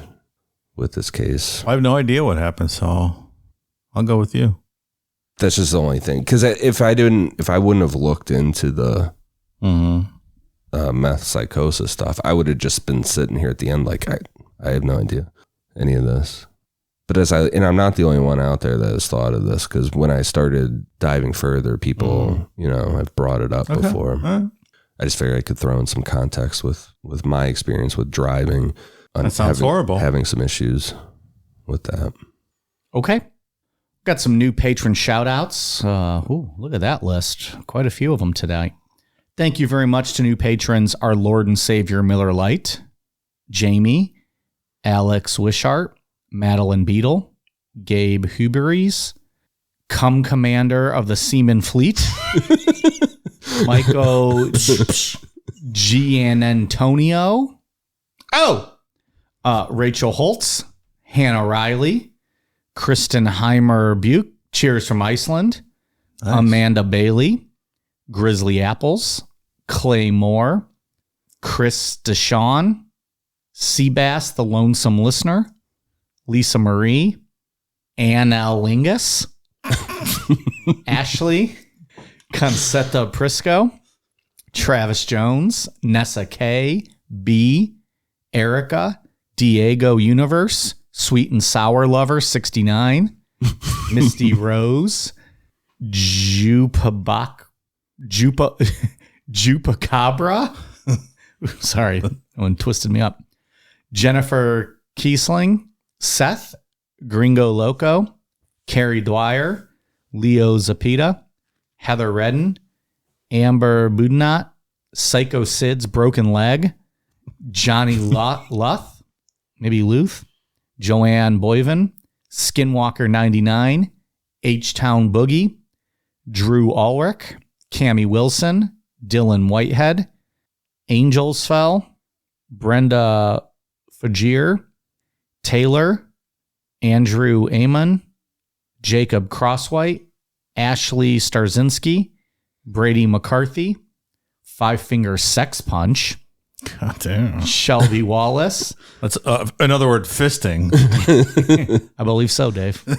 with this case. I have no idea what happened, so I'll go with you. That's just the only thing. Because if I wouldn't have looked into the meth psychosis stuff, I would have just been sitting here at the end like, I have no idea any of this. But and I'm not the only one out there that has thought of this, because when I started diving further, people, you know, have brought it up before. I just figured I could throw in some context with my experience with driving. That sounds horrible. Having some issues with that. Okay. Got some new patron shout outs. Look at that list. Quite a few of them today. Thank you very much to new patrons, our Lord and Savior Miller Lite, Jamie, Alex Wishart, Madeline Beadle, Gabe Huberies, Commander of the Seaman Fleet, Michael Gianantonio, Rachel Holtz, Hannah Riley, Kristen Heimer Buke, cheers from Iceland, nice. Amanda Bailey, Grizzly Apples, Clay Moore, Chris Deshawn, Seabass, the Lonesome Listener, Lisa Marie, Ann L. Lingus, Ashley, Concetta Prisco, Travis Jones, Nessa K, B, Erica, Diego Universe, Sweet and Sour Lover 69, Misty Rose, Jupacabra. Sorry, that one twisted me up. Jennifer Kiesling, Seth, Gringo Loco, Carrie Dwyer, Leo Zapita, Heather Redden, Amber Budnot, Psycho Sid's Broken Leg, Johnny Luth, maybe Luth, Joanne Boyven, Skinwalker 99, H-Town Boogie, Drew Ulrich, Cammie Wilson, Dylan Whitehead, Angels Fell, Brenda Fajir, Taylor, Andrew Amon, Jacob Crosswhite, Ashley Starzinski, Brady McCarthy, Five Finger Sex Punch, God damn. Shelby Wallace. That's another word, fisting. I believe so, Dave. I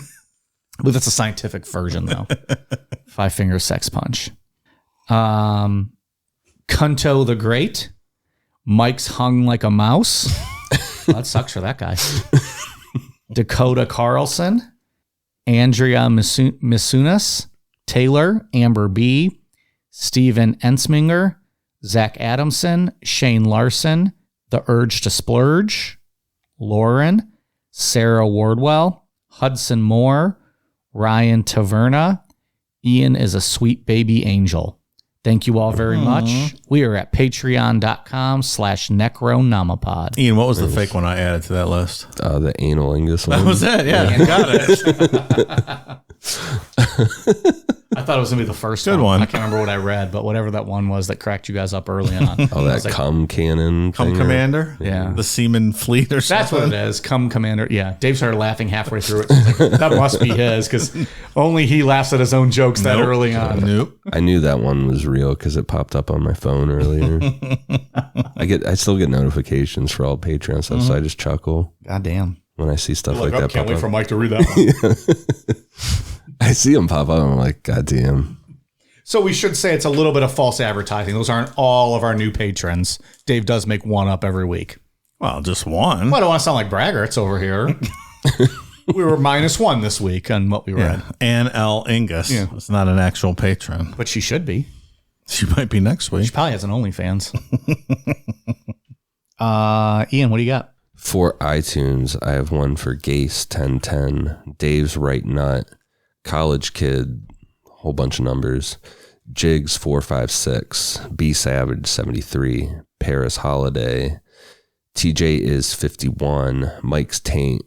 believe that's a scientific version, though. Five Finger Sex Punch. Cunto the Great. Mike's Hung Like a Mouse. Well, that sucks for that guy. Dakota Carlson. Andrea Misunas. Taylor. Amber B. Steven Ensminger. Zach Adamson. Shane Larson. The Urge to Splurge. Lauren. Sarah Wardwell. Hudson Moore. Ryan Taverna. Ian is a sweet baby angel. Thank you all very much. We are at patreon.com/necronomapod. Ian, what was the fake one I added to that list? The anal Angus one. That was it. Yeah, Yeah. got it. I thought it was going to be the first Good one. I can't remember what I read, but whatever that one was that cracked you guys up early on. Oh, that cum cannon. Come thing, Commander? Yeah. The Seaman Fleet or something? That's what it is. Come Commander. Yeah. Dave started laughing halfway through it. I was like, that must be his because only he laughs at his own jokes that Nope. early on. Nope. I knew that one was real because it popped up on my phone earlier. I still get notifications for all Patreon stuff, so I just chuckle God damn. when I see stuff like I that can't pop wait up. for Mike to read that one. I see them pop up, and I'm like, God damn. So we should say it's a little bit of false advertising. Those aren't all of our new patrons. Dave does make one up every week. Well, just one. Well, I don't want to sound like braggarts over here. We were -1 this week on what we read. Yeah. Ann L. Ingus. Yeah. It's not an actual patron. But she should be. She might be next She week. probably has an OnlyFans. Ian, what do you got? For iTunes, I have one for Gase 1010, Dave's Right Nut, College Kid, whole bunch of numbers, Jigs 456, B Savage 73, Paris Holiday, TJ is 51, Mike's Taint.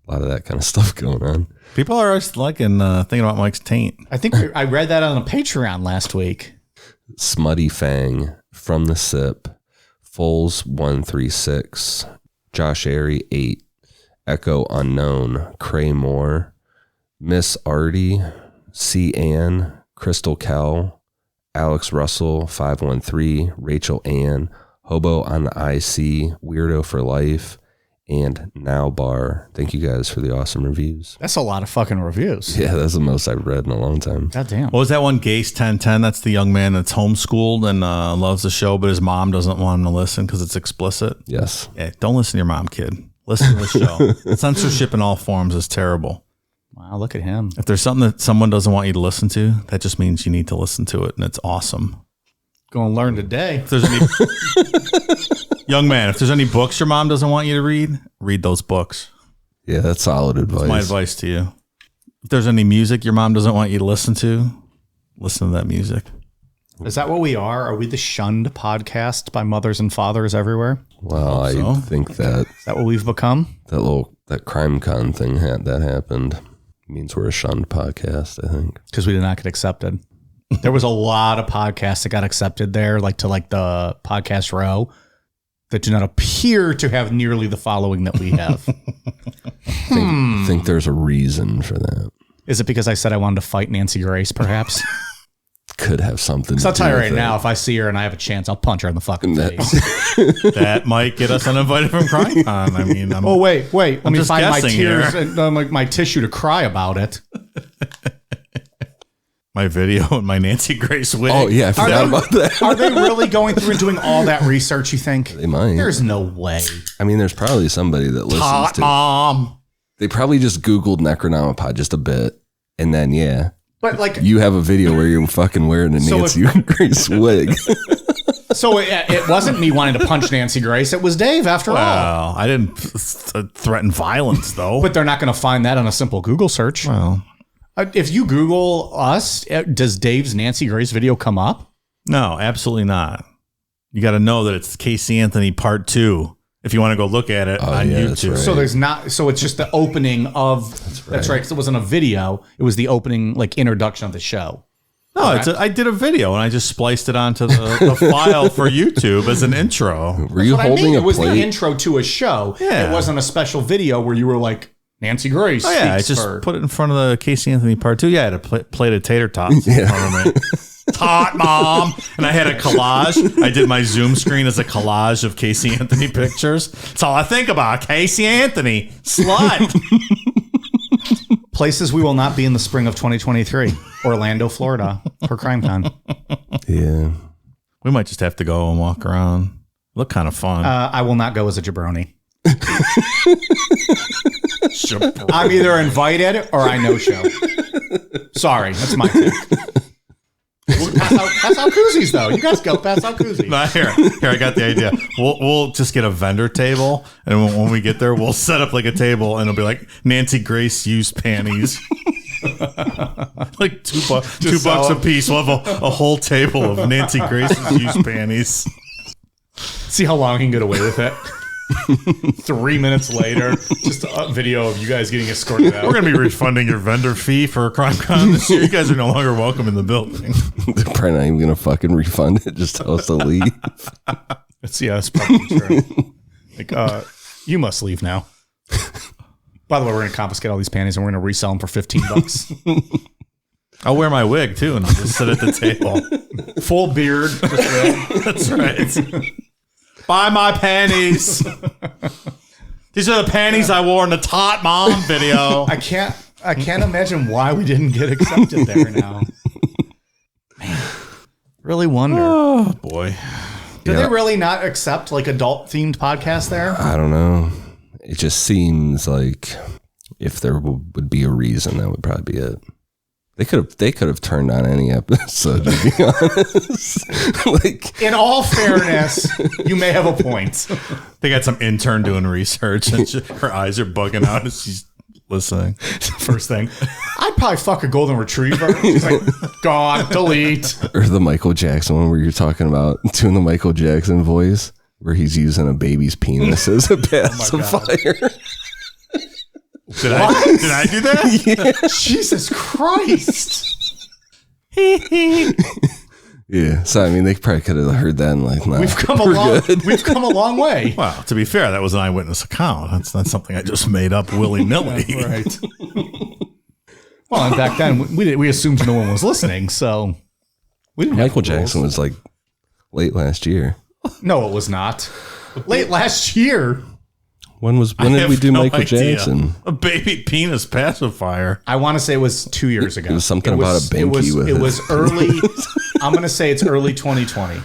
A lot of that kind of stuff going on. People are always liking thinking about Mike's taint. I think I read that on a Patreon last week. Smutty Fang, From the Sip, Foles 136, Josh Airy 8, Echo Unknown, Cray Moore, Miss Artie, C. Ann, Crystal Kell, Alex Russell 513, Rachel Ann, Hobo on the IC, Weirdo for Life, and Now Bar. Thank you guys for the awesome reviews. That's a lot of fucking reviews. Yeah, that's the most I've read in a long time. God damn. What was that one? Gase 1010. That's the young man that's homeschooled and loves the show, but his mom doesn't want him to listen because it's explicit. Yes. Yeah, don't listen to your mom, kid. Listen to the show. Censorship in all forms is terrible. Wow, look at him. If there's something that someone doesn't want you to listen to, that just means you need to listen to it, and it's awesome. Going to learn today. If there's any young man, if there's any books your mom doesn't want you to read those books. Yeah, that's solid advice. That's my advice to you. If there's any music your mom doesn't want you to listen to that music. Is that what we are? Are we the shunned podcast by mothers and fathers everywhere? Well, I so. think that Is that what we've become? that crime con thing that happened means we're a shunned podcast, I think. Because we did not get accepted. There was a lot of podcasts that got accepted there, like to the podcast row, that do not appear to have nearly the following that we have. Think there's a reason for that. Is it because I said I wanted to fight Nancy Grace, perhaps? Could have something. So I'll to tell do you with right it. now, if I see her and I have a chance, I'll punch her in the fucking face. That might get us uninvited from CrimeCon. I mean, Oh, wait. Let me just find my guessing tears here. and like my tissue to cry about it. my video and my Nancy Grace wig. Oh yeah, I forgot about that. Are they really going through and doing all that research, you think? They might. There's no way. I mean, there's probably somebody that listens Hot to. mom. They probably just Googled Necronomicon just a bit, and then But like, you have a video where you're fucking wearing a So Nancy Grace wig. so it wasn't me wanting to punch Nancy Grace. It was Dave after all. Well, I didn't threaten violence though. But they're not going to find that on a simple Google search. well, If you Google us, does Dave's Nancy Grace video come up? no, absolutely not. You got to know that it's Casey Anthony Part 2 if you want to go look at it on yeah, that's YouTube. right. So there's not. So it's just the opening of. That's right. 'Cause it wasn't a video. It was the opening, like introduction of the show. No, I did a video and I just spliced it onto the file for YouTube as an intro. Were you What I holding mean, a it was the plate? intro to a show. Yeah. It wasn't a special video where you were like Nancy Grace. Oh yeah, I speaks just for- put it in front of the Casey Anthony Part 2. Yeah, I had a plate of tater tots in front of me. tot, Mom. And I had a collage. I did my Zoom screen as a collage of Casey Anthony pictures. That's all I think about. Casey Anthony, slut. Places we will not be in the spring of 2023. Orlando, Florida for CrimeCon. Yeah. We might just have to go and walk around. Look kind of fun. I will not go as a jabroni. I'm either invited or I no show. Sorry, that's my thing. Pass out koozies, though. You guys go pass out koozies. Nah, here, I got the idea. We'll just get a vendor table, and when we get there, we'll set up like a table, and it'll be like Nancy Grace used panties. Like $2 a piece. We'll have a whole table of Nancy Grace's used panties. See how long he can get away with it. 3 minutes later, just a video of you guys getting escorted out. We're going to be refunding your vendor fee for CrimeCon this year. You guys are no longer welcome in the building. They're probably not even going to fucking refund it. Just tell us to leave. It's probably true. Like, you must leave now. By the way, we're going to confiscate all these panties and we're going to resell them for $15. I'll wear my wig too, and I'll just sit at the table. Full beard. That's right. Buy my panties. These are the panties I wore in the Tot Mom video. I can't imagine why we didn't get accepted there now. Man, really wonder. Oh boy. Did they really not accept like adult themed podcasts there? I don't know. It just seems like if there would be a reason, that would probably be it. They could have turned on any episode, to be honest. Like, in all fairness, you may have a point. They got some intern doing research, and her eyes are bugging out as she's listening. First thing, I'd probably fuck a golden retriever. She's like, gone, delete. Or the Michael Jackson one where you're talking about doing the Michael Jackson voice, where he's using a baby's penis as a pacifier. Did I do that? Yeah. Jesus Christ. Yeah. So I mean, they probably could have heard that and like, nah, we've come a long way. Well, to be fair, that was an eyewitness account. That's not something I just made up willy-nilly. Right. Well, and back then we assumed no one was listening, so we didn't. Michael Jackson was like late last year. No, it was not. Late last year. When did we do Michael Jackson? A baby penis pacifier. I want to say it was 2 years ago. It was something about a binky with it. It was early. I'm going to say it's early 2020. All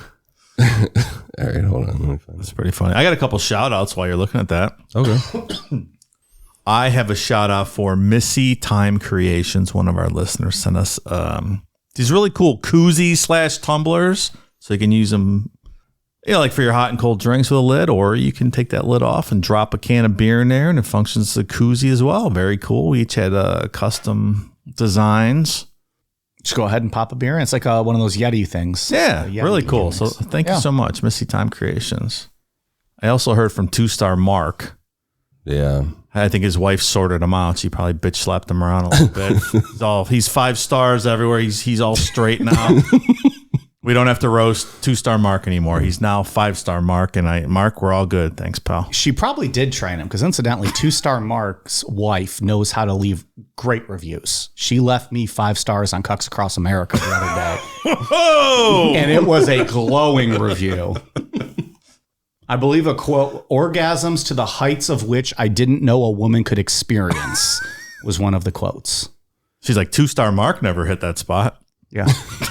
right, hold on. Let me find That's pretty funny. I got a couple shout outs while you're looking at that. Okay. I have a shout out for Missy Time Creations. One of our listeners sent us these really cool koozies / tumblers, so you can use them, you know, like for your hot and cold drinks with a lid, or you can take that lid off and drop a can of beer in there, and it functions as a koozie as well. Very cool. We each had custom designs. Just go ahead and pop a beer in. It's like one of those Yeti things. Yeah, Yeti really cool. gimmicks. So thank you so much, Missy Time Creations. I also heard from 2-Star Mark. Yeah. I think his wife sorted him out. She probably bitch slapped him around a little bit. He's 5 stars everywhere. He's all straight now. We don't have to roast 2-Star Mark anymore. He's now 5-Star Mark, and Mark, we're all good. Thanks, pal. She probably did train him because, incidentally, 2-Star Mark's wife knows how to leave great reviews. She left me 5 stars on Cucks Across America the other day. Whoa! And it was a glowing review. I believe a quote, "orgasms to the heights of which I didn't know a woman could experience," was one of the quotes. She's like, 2-Star Mark never hit that spot. Yeah.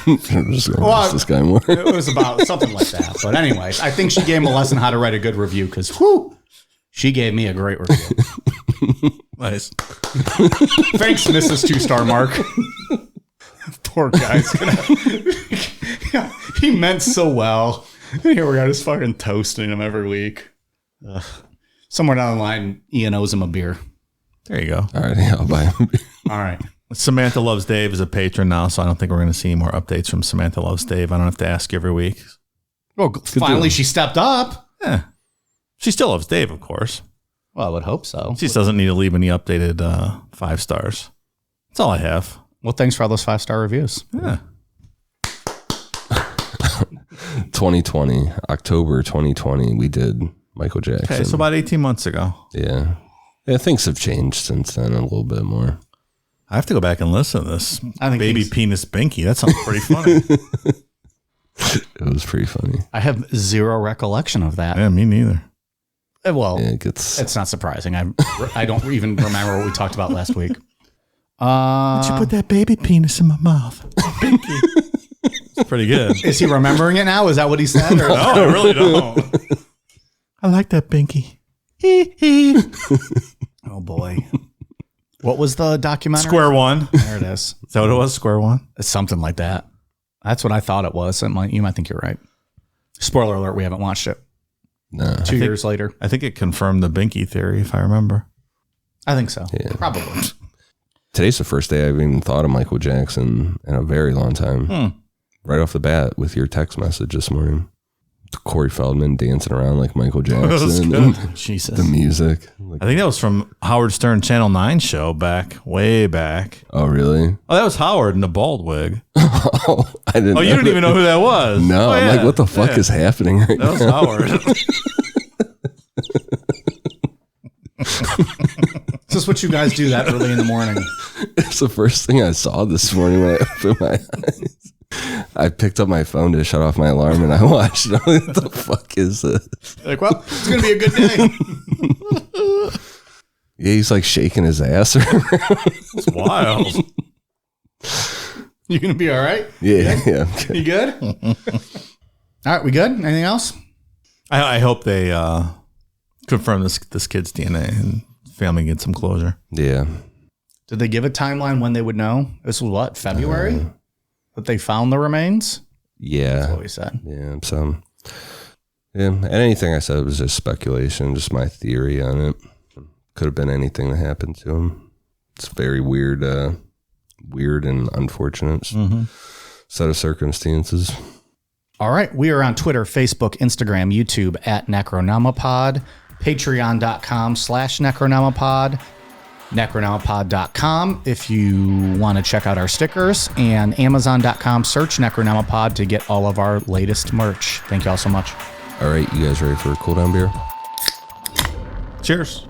I'm just going to roast this guy more. It was about something like that. But anyway, I think she gave him a lesson how to write a good review because, she gave me a great review. Nice. Thanks, Mrs. 2-Star Mark. Poor guy's gonna. He meant so well. Here we are, just fucking toasting him every week. Somewhere down the line, Ian owes him a beer. There you go. All right, yeah, I'll buy him. All right. Samantha Loves Dave is a patron now, so I don't think we're going to see any more updates from Samantha Loves Dave. I don't have to ask every week. Well, finally she stepped up. Yeah. She still loves Dave, of course. Well, I would hope so. She just doesn't need to leave any updated 5 stars. That's all I have. Well, thanks for all those 5-star reviews. Yeah. 2020, October 2020, we did Michael Jackson. Okay, so about 18 months ago. Yeah. Things have changed since then a little bit more. I have to go back and listen to this. I think Baby he's- penis binky. That sounds pretty funny. It was pretty funny. I have zero recollection of that. Yeah, me neither. Well, Yeah, it gets. it's not surprising. I don't even remember what we talked about last week. Did you put that baby penis in my mouth? Binky. It's pretty good. Is he remembering it now? Is that what he said? Or? No, I really don't. I like that binky. Oh boy. What was the documentary? Square one. There it is. Is that what it was? Square one? It's something like that. That's what I thought it was. You might think you're right. Spoiler alert, we haven't watched it. Nah. 2 years later. I think it confirmed the binky theory, if I remember. I think so. Yeah. Probably. Today's the first day I've even thought of Michael Jackson in a very long time. Right off the bat with your text message this morning. Corey Feldman dancing around like Michael Jackson. And Jesus. the music. Like, I think that was from Howard Stern Channel 9 show way back. oh, really? Oh, that was Howard in the bald wig. Oh, I didn't Oh, you know didn't even know who that was? No, Oh, I'm yeah. like, what the fuck Yeah. is happening right That was now? Howard. Is this what you guys do that early in the morning? It's the first thing I saw this morning when I opened my eyes. I picked up my phone to shut off my alarm and I watched it. I'm like, what the fuck is this? Like, well, it's going to be a good day. Yeah, he's like shaking his ass around. It's wild. You going to be all right? Yeah, yeah. Okay. You good? All right, we good? Anything else? I hope they confirm this kid's DNA and family get some closure. Yeah. Did they give a timeline when they would know? This was what, February? That they found the remains? Yeah. That's what we said. Yeah. So, yeah. And anything I said was just speculation, just my theory on it. Could have been anything that happened to him. It's very weird, weird and unfortunate set of circumstances. All right. We are on Twitter, Facebook, Instagram, YouTube at Necronomipod, patreon.com/Necronomipod, necronomipod.com if you want to check out our stickers, and amazon.com, search Necronomipod to get all of our latest merch. Thank you all so much. All right. You guys ready for a cool down beer? Cheers.